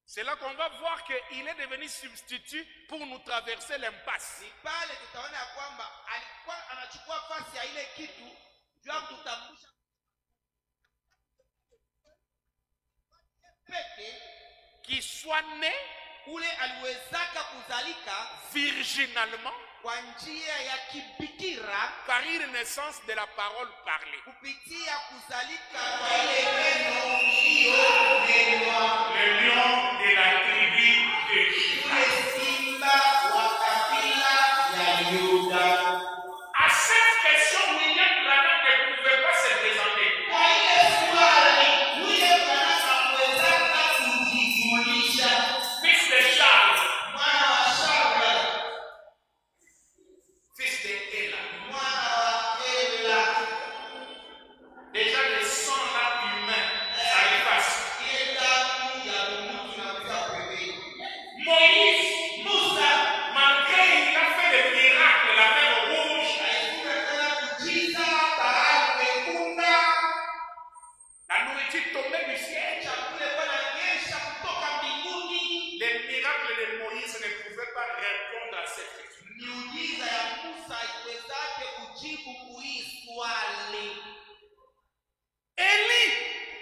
C'est là qu'on va voir qu'il est devenu substitut pour nous traverser l'impasse. Ni pale tutaona ya kwamba alikuwa anachukua fasi ya ile kitu juu ya kutambusha peke Qui soit né ule aliwezaka kuzalika virginalement kwa njia ya kibikira par une naissance de la parole parlée. kupitia kuzalika kwa ile neno iliyonenwa. Le lion de la tribu de Juda. Ule simba wa kabila ya Yuda. À cette question, William Branham ne pouvait pas se présenter. Kwa ile swali, ule Branham hakuwezaka kujishughulisha. Fils de Charles, Mwana wa Shaula, fils de Ela. mwana wa Ela. Déjà le sang là humain, ça efface. Ile damu ya mtu inaweza kuwewe. Moïse, Musa, malgré il a fait des miracles, la mer kujibu kuhii swali.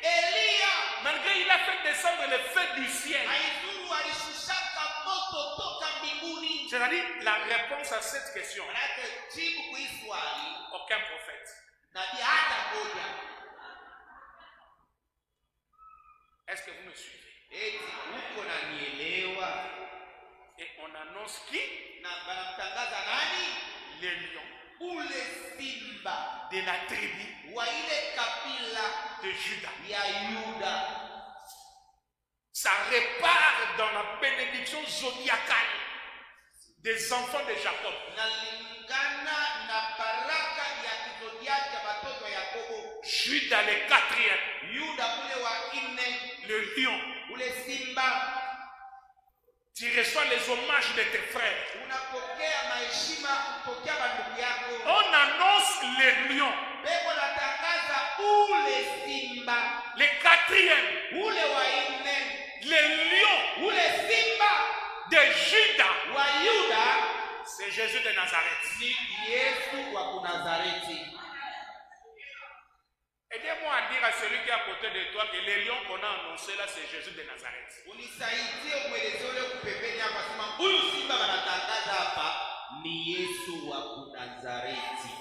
Elia, malgré il a fait descendre le feu du ciel, Haidhuru alishushaka moto toka mbinguni. c'est-à-dire la réponse à cette question, Manake jibu kuhii swali aucun prophète. nabii hata moja. Est-ce que vous me suivez? Eti uko nanielewa? Et on annonce qui? Na banamtangaza nani? Les lions Ule simba de la tribu wa ile kabila de Juda. ya Yuda. Ça repart dans la bénédiction zodiacale des enfants de Jacob. Nalingana na baraka ya kizodiaki ya watoto wa Yakobo. Juda le quatrième, Yuda ule wa nne, le lion. ule simba. Tu reçois les hommages de tes frères. Unapokea maheshima kupokea bandugu yako. On annonce les lions. Beko natangaza ule simba, Le quatrième, ule wa nne, les lions ule simba de Juda. wa Yuda C'est Jésus de Nazareth. ni Yesu wa Nazareti. Aidez-moi à dire à celui qui est à côté de toi que les lions qu'on a annoncés là, c'est Jésus de Nazareth. Unisaidie mwelezeo ule kupembeni hapa, sema huyu simba wanatangaza hapa ni Yesu wa Nazareti.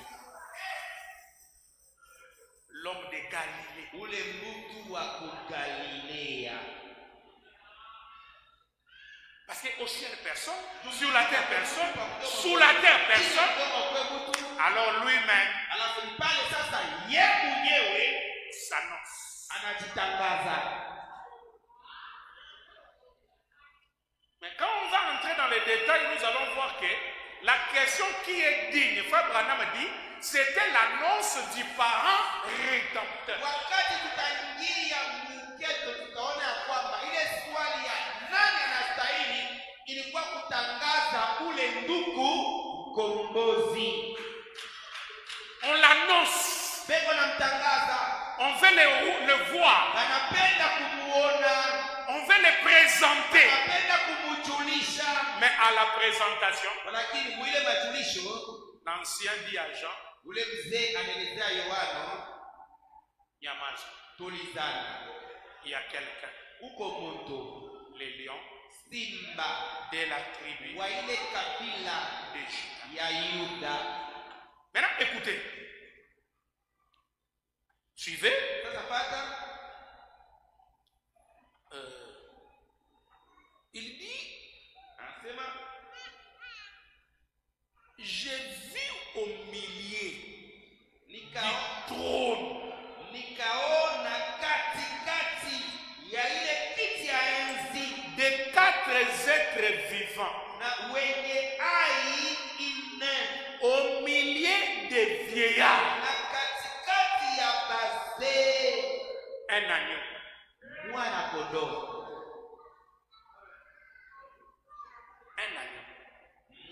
L'homme de Galilée. Ule mtu wa Galilea. Parce qu'au ciel personne, sur la terre personne, sous la terre personne. Alors lui-même Alafu pale sasa yeye mwenyewe s'annonce. anajitangaza. Mais quand on va entrer dans les détails, nous allons voir que la question qui est digne, Frère Branham dit, c'était l'annonce du parent rédempteur. Wakati tutaingia mketo tutaona ya kwamba ile swali ya nani anastahili ilikuwa kutangaza ule ndugu mkombozi. On l'annonce. Beko namtangaza. On veut le voir. Anapenda kumuona. On veut le présenter. Anapenda kumujulisha. Mais à la présentation, Lakini mwile majulisho, l'ancien dit à Jean, ule mzee anaelezea Yohana, Nyamaza, tulizana. il y a quelqu'un, Uko mtu, les lions simba de la tribu wa ile kabila de Juda. ya Yuda. Maintenant, écoutez. Suivez. Sasa pata, Il dit, anasema j'ai vu au milieu nikao trône nikaona katikati ya ile kiti ya enzi des 4 êtres vivants, na wenye ai ine, au milieu des vieillards, na katikati ya bazee un agneau. mwana kondoo. Un agneau.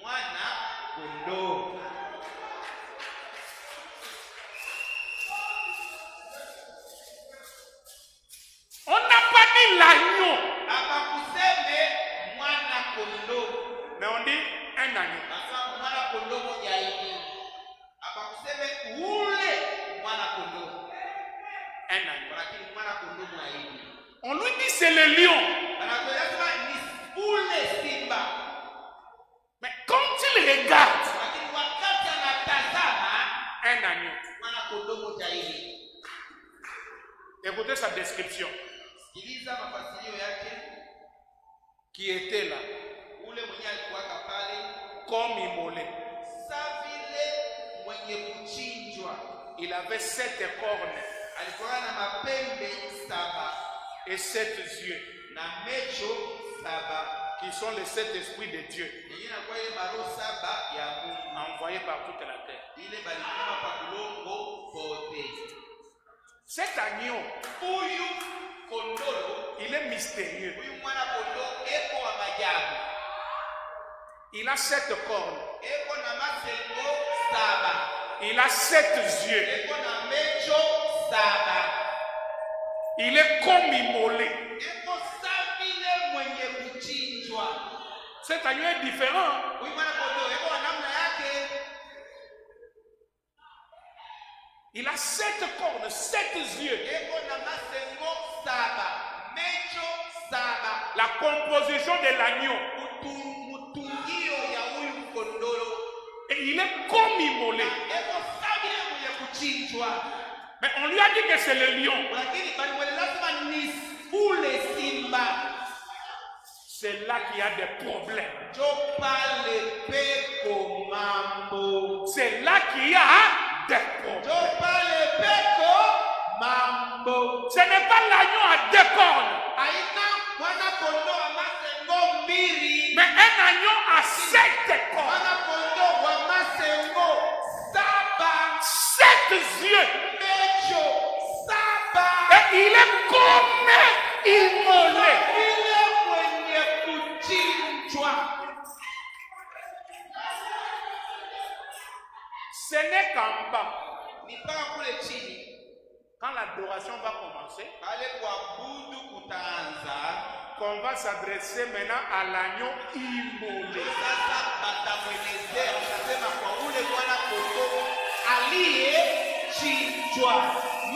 Mwana kondoo. On n'a pas dit l'agneau, Abakuseme mwana kondoo. mais on dit un agneau. Nasema mwana kondoo moja hivi. Abakuseme ule mwana kondoo. Un agneau. Lakini mwana kondoo mwa hivi. On lui dit c'est le lion. Anasema ni ule simba. Mais quand il regarde Lakini wakati anatazama un agneau, mwana kondoo moja hivi. écoutez sa description, Sikiliza mafasirio yake. qui était là, Ule mwenye alikuwa pale comme immolé. sa vile mwenye kuchinjwa. Il avait 7 cornes Alikuwa na mapembe 7 et 7 yeux, na mecho 7. qui sont les 7 esprits de Dieu, Yenye inakuwa ile maro 7 ya Mungu. envoyés par toute la terre. Ile balikuma pa kulongo pote. Cet agneau, Huyu kondolo, il est mystérieux. huyu mwana kondoo eko wa majabu. Il a 7 cornes, Eko na masengo 7. il a 7 yeux, Eko na mecho 7. il est comme immolé. Eko sa vile mwenye kuchinjwa. Cet agneau est différent. Huyu mwana kondoo eko wa namna yake. Il a 7 cornes, 7 yeux. La composition de l'agneau. Et il est comme immolé. Mais on lui a dit que c'est le lion. C'est là qu'il y a des problèmes. C'est là qu'il y a des problèmes. Ce n'est pas l'agneau à 2 cornes. Mais un agneau à 7 cornes. 7 yeux. Et il est comme immolé. Ce n'est qu'en bas. Quand l'adoration va commencer, qu'on va s'adresser maintenant à l'agneau immolé.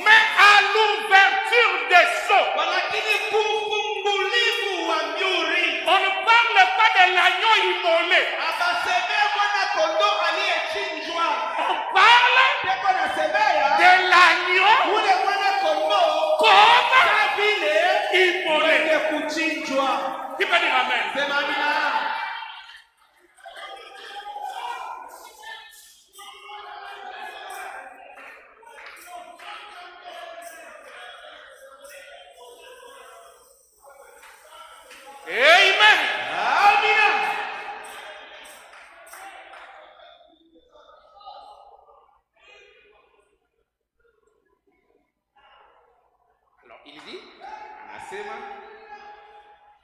Mais à l'ouverture des seaux, on ne parle pas de l'agneau immolé. On parle de l'agneau comme immolé. Qui peut dire amen? Amen. Amen. Alors il dit,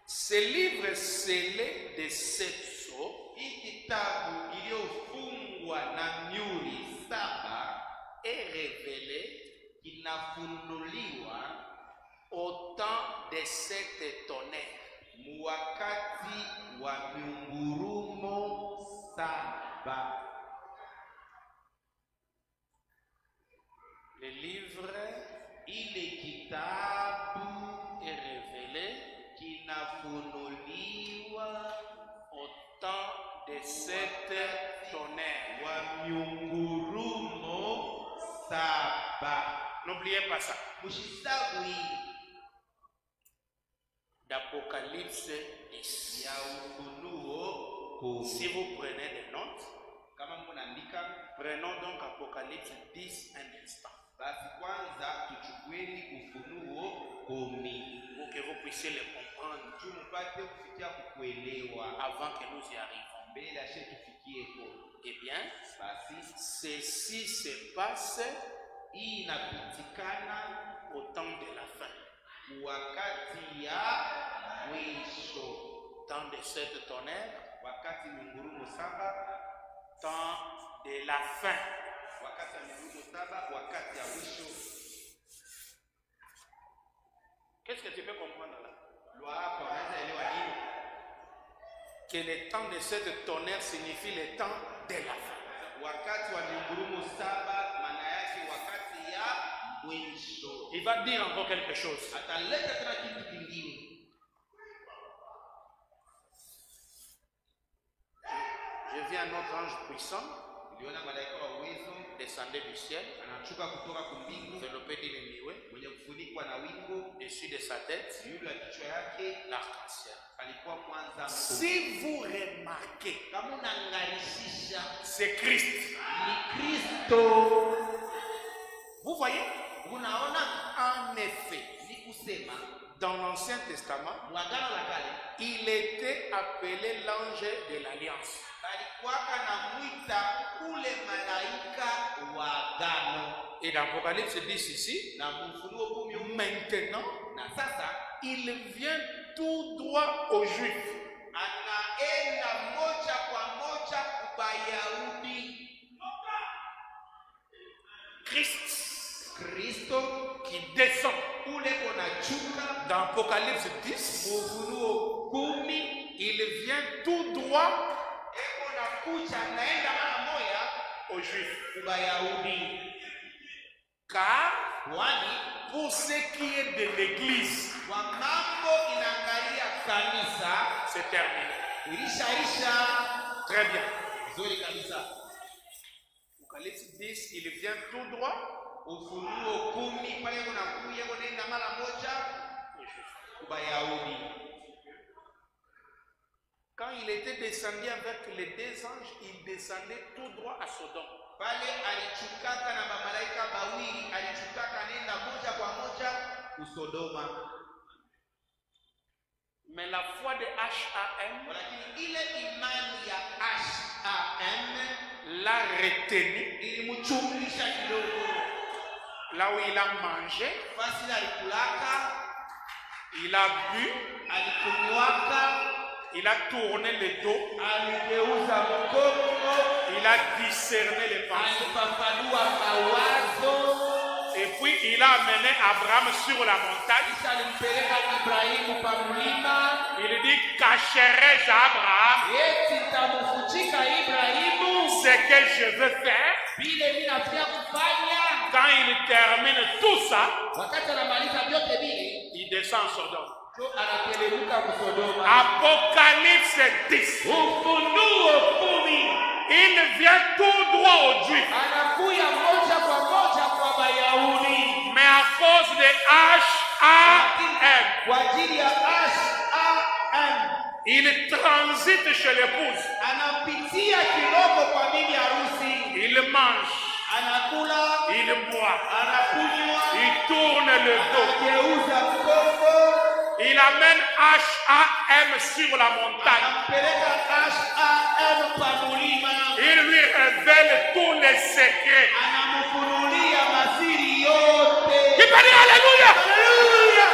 ce livre scellé de 7 sceaux est révélé au temps de 7 tonnerres. Le livre est révélé au temps de 7 tonnerres. N'oubliez pas ça. D'Apocalypse 10. Si vous prenez des notes, prenons donc Apocalypse 10 un instant. Pour que vous puissiez le comprendre avant que nous y arrivions. Eh bien, ceci se passe au temps de la fin. Temps de 7 tonnerres, temps de la fin. Qu'est-ce que tu peux comprendre là? Que le temps de 7 tonnerres signifie le temps de la fin. Il va dire encore quelque chose. Je vis un autre ange puissant, descendait du ciel, enveloppé d'une nuée, dessus de sa tête, l'arc-en-ciel. Si vous remarquez, c'est Christ. Vous voyez? En effet, dans l'Ancien Testament, il était appelé l'ange de l'Alliance. Et dans Apocalypse 10 ici, maintenant, il vient tout droit aux Juifs. Christ qui descend dans Apocalypse 10, il vient tout droit aux Juifs. Car Kwani pour ce qui est de l'église, kwa mambo inaangalia kanisa c'est terminé. ilishaisha. Très bien. Nzuri kabisa. Apocalypse 10, il vient tout droit. Ufunuo 10 pale kunakuja kunaenda mara moja kwa Wayahudi. Quand il était descendu avec les deux anges, il descendait tout droit à Sodome. Pale alichukaka na malaika bawili, alichukaka nenda moja kwa moja kusodoma. Mais la foi de HAM, Lakini ile imani ya HAM l'a retenu ilimchumlisha kidogo. là où il a mangé, Basi alikulaka, il a bu, alikunywaka, il a tourné le dos, aligeuza mgongo, il a discerné les pensées. alifafanua mawazo, Et puis il a amené Abraham sur la montagne. kisha alimpeleka Ibrahimu pa mlima. Il dit, cacherai-je à Abraham Eti nitamfuchika Ibrahimu ce que je veux faire? vile mimi nafikia kufanya. Quand il termine tout ça, Wakati anamaliza vyote vile, il descend à Sodome. ndio anapeleka kusodoma. Apocalypse 10. Ufunuo 10 Il vient tout droit aux Juifs. anakuya moja kwa moja kwa Wayahudi, Mais à cause de HAM, kwa ajili ya HAM il transite chez l'épouse. anapitia kidogo kwa bibi harusi, Il mange, anakula, il boit, anakunywa, il tourne le dos. anageuza mgongo, Il amène HAM sur la montagne. anampeleka HAM pa mlima, Il lui révèle tous les secrets. anamfunulia masiri yote. Il peut dire Alléluia. Haleluya!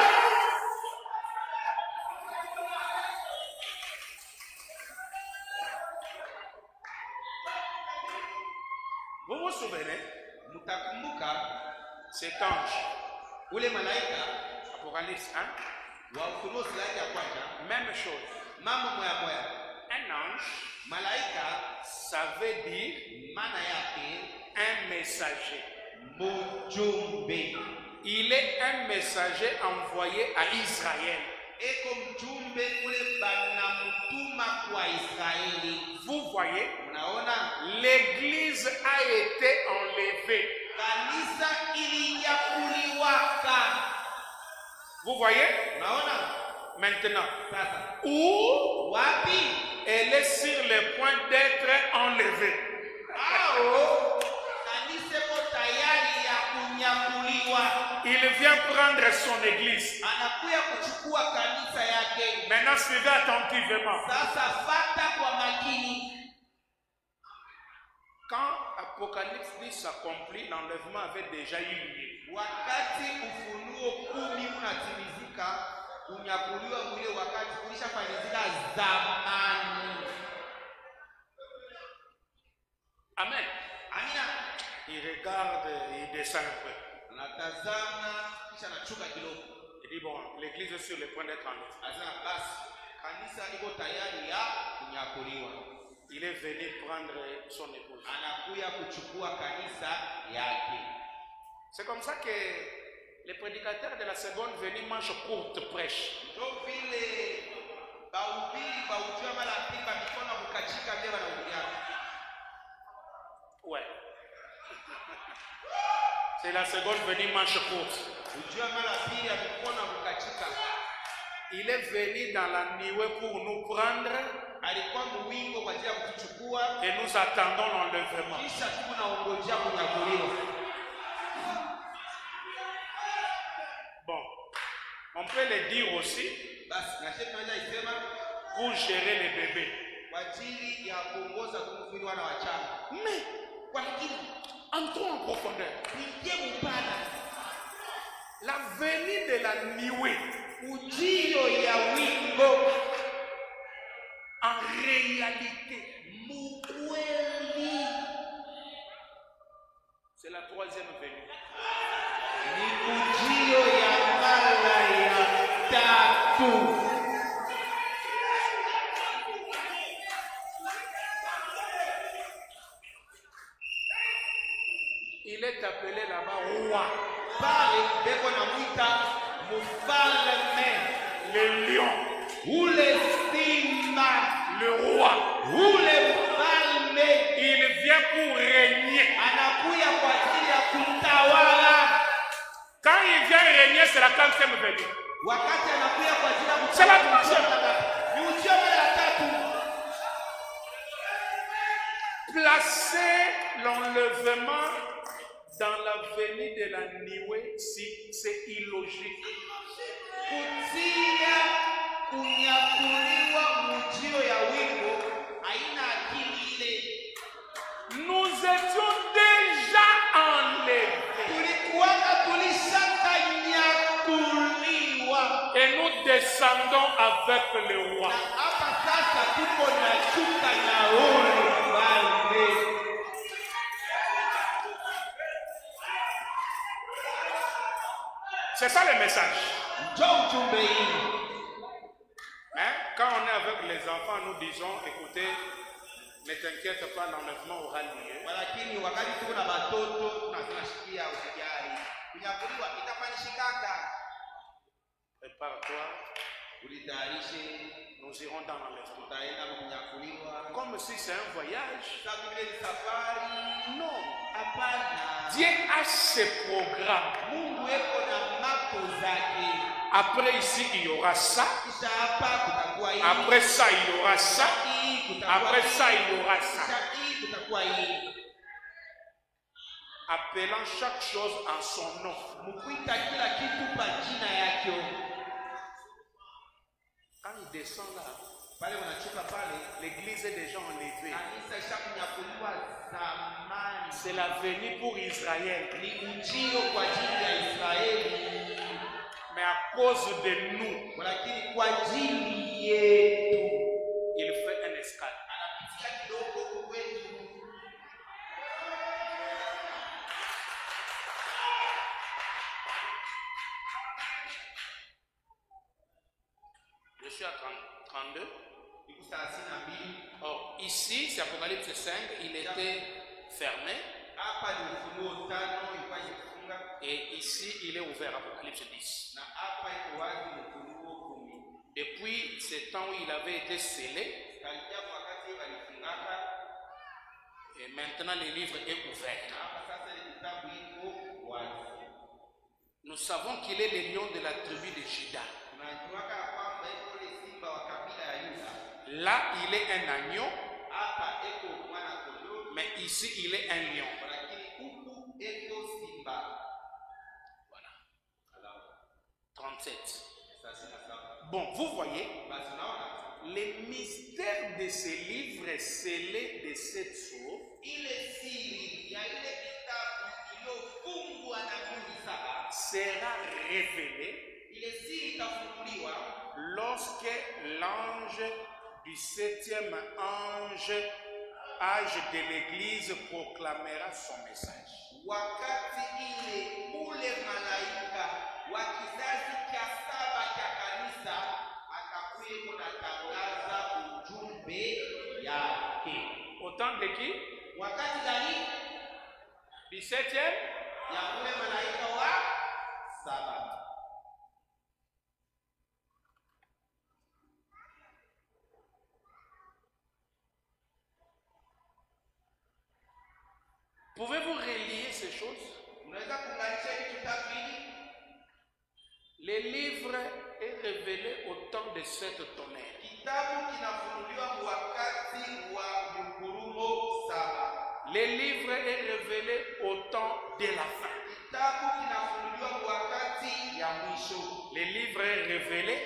Vous vous souvenez, Mtakumbuka cet ange, ule malaika Apocalypse 1, wa Ufunuo slide ya kwanza, même chose. mambo moya moya. Un ange, Malaika ça veut dire maana yake un messager. mjumbe, Il est un messager envoyé à Israël. eko mjumbe ule banamutuma kwa Israeli. Vous voyez, Unaona, l'église a été enlevée. kanisa ilinyakuliwaka. Vous voyez, Unaona maintenant, sasa où wapi elle est sur le point d'être enlevée. ao kanisa iko tayari ya kunyakuliwa, Il vient prendre son église. anakuya kuchukua kanisa yake. Maintenant, suivez attentivement. Sasa fata kwa makini. Quand Apocalypse 10 s'accomplit, l'enlèvement avait déjà eu lieu. Wakati Ufunuo 10 unatimizika, kunyakuliwa mwile wakati kulishafanyika zamani. Amen. Amina. Il regarde, il descend un peu. Anatazama kisha anachuka kidogo. Il dit, bon, l'église est sur le point d'être enlevée. Anasema basi kanisa liko tayari ya kunyakuliwa. Il est venu prendre son épouse. Anakuya kuchukua kanisa yake. C'est comme ça que les prédicateurs de la seconde venue mangent courte prêche. Ndio vile bahubiri bahujua mara pili mikono kukachika vile wanahubiriana. Ouais. C'est la seconde venue manche courte. Ujua mara pili mikono kukachika. Il est venu dans la nuée pour nous prendre Alikuwa mwingo kwa ajili ya kutuchukua et nous attendons l'enlèvement. kisha tunaongojea kunyakuliwa. Bon, on peut le dire aussi Basi na shehe tunaweza isema pour gérer les bébés. kwa ajili ya kuongoza kumfiri wana wachanga. Mais, Kwa lakini entrons en profondeur. ingie mpana La venue de la nuée, ujio ya wingo en réalité, mukweli c'est la troisième venue. ni ujio ya mara ya tatu. Il est appelé là-bas roi. pale beko na mwita mfalme, Le lion, ule simba, le roi. ule mfalme Il vient pour régner. anakuya kwa ajili ya kutawala. Quand il vient régner, c'est la 40e venue. Wakati anakuya kwa ajili ya C'est la kutawala, troisième. ni ujio mara tatu. Placer l'enlèvement dans la venue de la nuée, c'est illogique. Kutia kunyakuliwa mujio ya wimbo haina akili ile. Nous étions déjà enlevés Tulikuwaka tulishakanyakuliwa. et nous descendons avec le roi. Na hapa sasa tuko na shuka na ule mfalme. C'est ça le message. Njoo ujumbe hii. Hein? Quand on est avec les enfants, nous disons, écoutez, ne t'inquiète pas, l'enlèvement aura lieu. Lakini wakati tuko na watoto tunashikia usijali. Kunyakuliwa itafanyika. Prépare-toi, Ulitayarishe, nous irons dans l'enlèvement. tutaenda kunyakuliwa. Comme si c'est un voyage. Sasa vile ni safari. Non. Hapana. Dieu a ses programmes. Mungu eko na mapo zake. Après ici, il y aura ça. Kisha hapa kutakuwa hii. Après ça, il y aura ça. Hii kutakuwa Après hii. ça, il y aura ça. Kisha hii kutakuwa hii. Appelant chaque chose en son nom. Mkuita kila kitu pa jina yake. Quand il descend là, Pale unachukua pale, l'église est déjà enlevée. kanisa ishakunyakuliwa zamani. C'est la venue pour Israël. Ni ujio kwa ajili ya Israeli. Mais à cause de nous, Lakini kwa ajili yetu il fait un escale. anapitia kidogo kwetu. Je suis à 32. Iko 32. Or, ici, c'est Apocalypse 5, il était fermé. Hapa ni Ufunuo 5 ilikuwa imefunga Et ici, il est ouvert, Apocalypse 10. na hapa iko wazi Ufunuo 10. Depuis ce temps où il avait été scellé, Kalia wakati walifungaka et maintenant le livre est ouvert. na hapa sasa ile kitabu iko wazi. Nous savons qu'il est le lion de la tribu de Juda. Tunajuaka kwamba iko ile simba wa kabila ya Yuda. Là, il est un agneau, Hapa iko mwana kondoo, mais ici, il est un lion. lakini huku iko simba. Voilà. Alors, 37. sasa nasema Bon, vous voyez, basi unaona le mystère de ce livre scellé de cette sceaux ile siri ya ile kitabu iliyofungwa na muhuri saba, sera révélé ile siri itafunguliwa lorsque l'ange du 7e âge de l'Église proclamera son message. wakati ile ule malaika wa kizazi cha saba cha kanisa akakuweko na tangaza ujumbe yake. Au temps de qui? Wakati gani? Du 7e? Ya ule malaika wa saba. Pouvez-vous relier ces choses? Unaweza kuunganisha hiki kitabu hili? Le livre est révélé au temps de cette tonnerre. Kitabu kinafunuliwa wakati wa mgurumo saba. Le livre est révélé au temps de la fin. Kitabu kinafunuliwa wakati ya mwisho. Le livre est révélé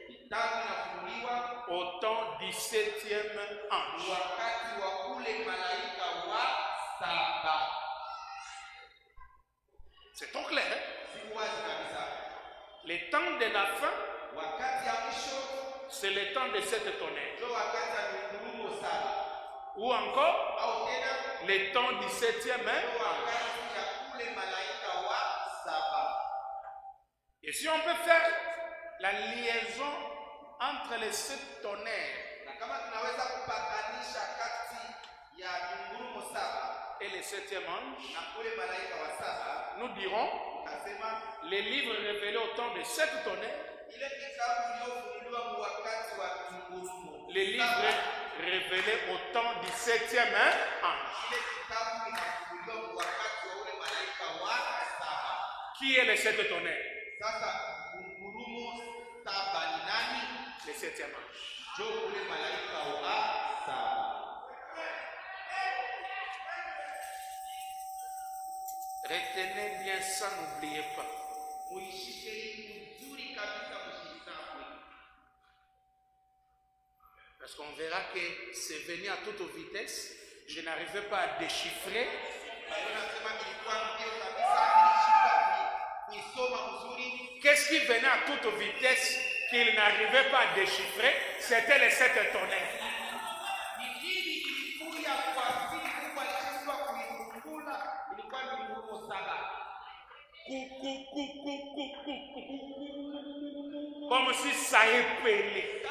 Kitabu kinafunuliwa au temps du 7e ange. wakati wa ule malaika wa saba. C'est trop clair, hein? Si wazi kabisa. Le temps de la fin, Wakati ya mwisho c'est le temps de cette tonnerre. ndio wakati ya mgurumo saba. Ou encore, Au tena le temps du 7e ndio ange. wakati ya ule malaika wa saba. Et si on peut faire la liaison entre les 7 tonnerres Na kama tunaweza kupatanisha kati ya migurumo saba et le septième ange, na ule malaika wa saba, nous dirons nasema les livres révélés au temps de sept tonnerres, ile kitabu iliyofunuliwa mu wakati wa kingurumo. les livres révélés au temps du septième ange. Ile kitabu kinafunuliwa mu wakati wa ule malaika wa saba. Qui est le sept tonnerres? Sasa kingurumo saba ni nani? Le septième ange. Jo ule malaika wa saba. Retenez bien ça, n'oubliez pas. Muishike hii mzuri kabisa, msisahau. Parce qu'on verra que c'est venu à toute vitesse. Je n'arrivais pas à déchiffrer. Qu'est-ce qui venait à toute vitesse qu'il n'arrivait pas à déchiffrer? C'était les sept tonnerres. Comme si ça épelait.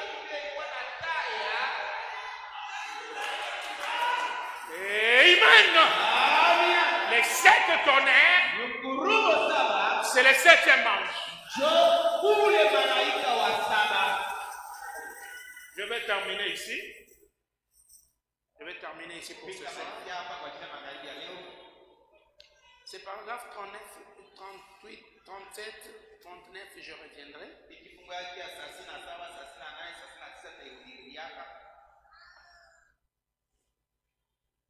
Amen. Les sept tonnerres, c'est le septième ange. Je vais terminer ici. Je vais terminer ici pour ce soir. C'est paragraphe 39, 38, 37, 39, je reviendrai.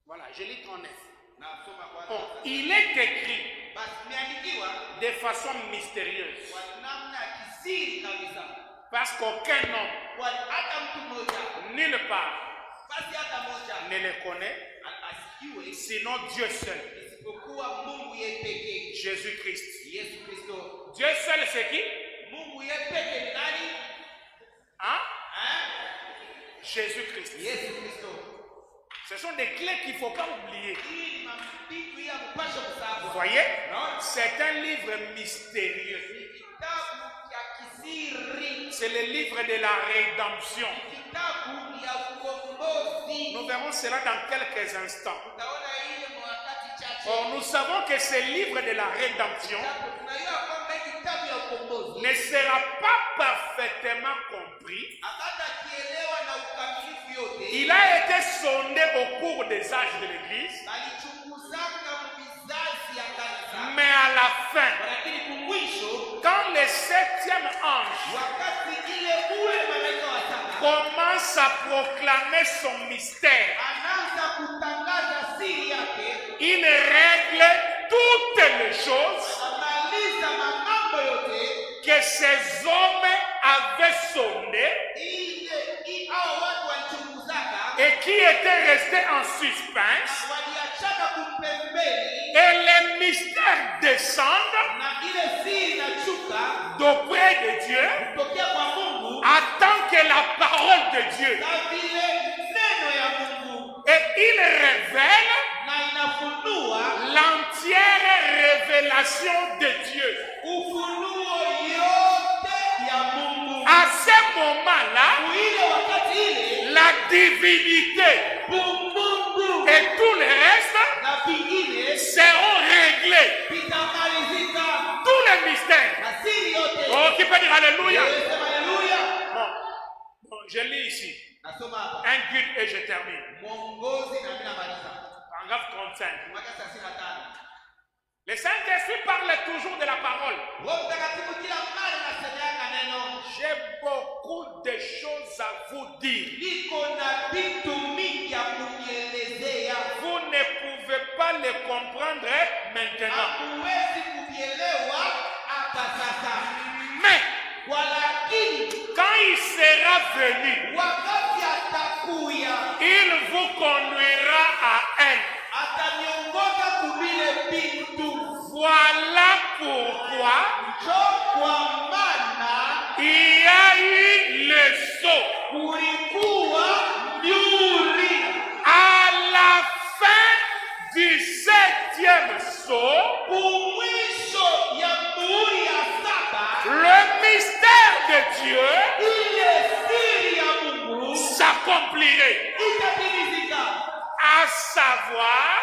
Voilà, je lis 39. Bon, il est écrit de façon mystérieuse. Parce qu'aucun homme, nulle part, ne le connaît, sinon Dieu seul. Jésus-Christ. Dieu seul, c'est qui? Hein? Jésus-Christ. Ce sont des clés qu'il ne faut pas oublier. Vous voyez? C'est un livre mystérieux. C'est le livre de la rédemption. Nous verrons cela dans quelques instants. Or, nous savons que ce livre de la rédemption ne sera pas parfaitement compris. Il a été sondé au cours des âges de l'Église, mais à la fin, quand le septième ange commence à proclamer son mystère, il règle toutes les choses que ces hommes avaient sondées et qui étaient restés en suspense. Et les mystères descendent d'auprès de Dieu, attend que la parole de Dieu, et il révèle l'entière révélation de Dieu. À ce moment-là, la divinité et tout le reste seront réglés. Tous les mystères. Oh, qui peut dire Alléluia? Bon, je lis ici. Un guide et je termine. Paragraphe 35. Le Saint-Esprit parle toujours de la parole. J'ai beaucoup de choses à vous dire. Vous ne pouvez pas les comprendre maintenant. Mais quand il sera venu, il vous conduira à elle. Voilà pourquoi il y a eu le saut. À la fin du septième saut, le mystère de Dieu s'accomplirait. À savoir,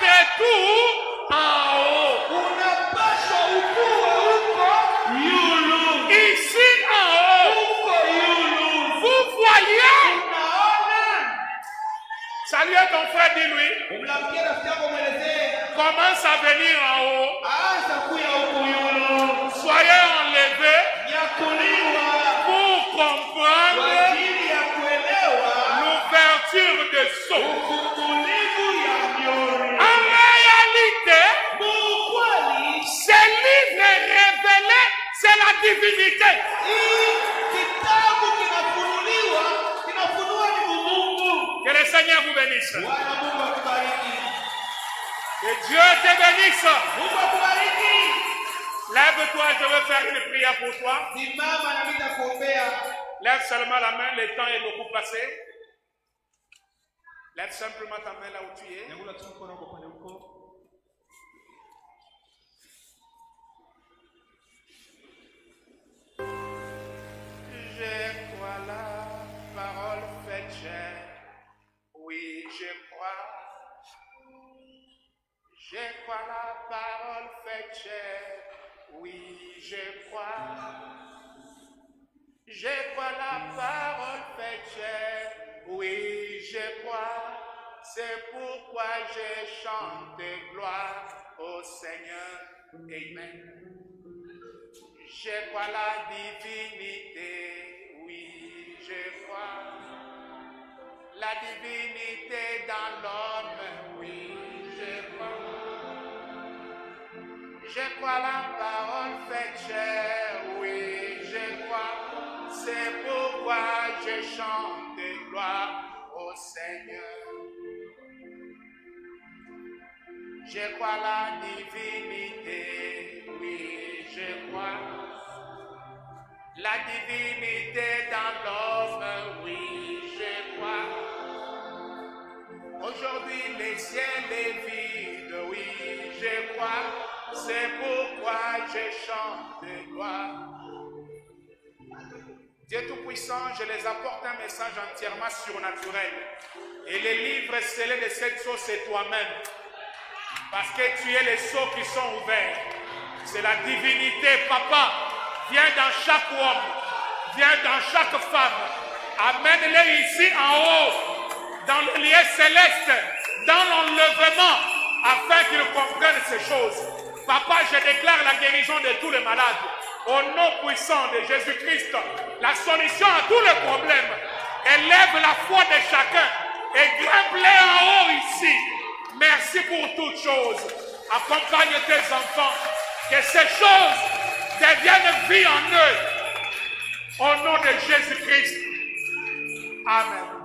être tout en haut. Ici en haut. Vous voyez? Salut à ton frère, dis-lui. Commence à venir en haut. Soyez enlevés pour comprendre l'ouverture des sceaux. En réalité, ces livres révélés, c'est la divinité. Que le Seigneur vous bénisse. Que Dieu te bénisse. Lève-toi, je veux faire une prière pour toi. Lève seulement la main, le temps est beaucoup passé. Lève simplement ta main là où tu es. Je crois la parole faite chair. Oui, je crois. Je crois la parole faite chair. Oui, je crois. Je crois la parole faite chair. Oui, je crois. C'est pourquoi je chante gloire au Seigneur. Amen. Je crois la divinité. Oui, je crois. La divinité dans l'homme. Oui, je crois. Je crois la parole faite chair, oui, je crois. C'est pourquoi je chante gloire au Seigneur. Je crois la divinité, oui, je crois. La divinité dans l'homme, oui, je crois. Aujourd'hui, le ciel est vide, oui, je crois. C'est pourquoi je chante gloire. Dieu Tout-Puissant, je les apporte un message entièrement surnaturel. Et les livres scellés de cette sceau, c'est toi-même. Parce que tu es les sceaux qui sont ouverts. C'est la divinité, Papa. Viens dans chaque homme. Viens dans chaque femme. Amène-les ici en haut. Dans le lieu céleste. Dans l'enlèvement. Afin qu'ils comprennent ces choses. Papa, je déclare la guérison de tous les malades. Au nom puissant de Jésus-Christ, la solution à tous les problèmes. Élève la foi de chacun et grimpe-les en haut ici. Merci pour toutes choses. Accompagne tes enfants. Que ces choses deviennent vie en eux. Au nom de Jésus-Christ. Amen.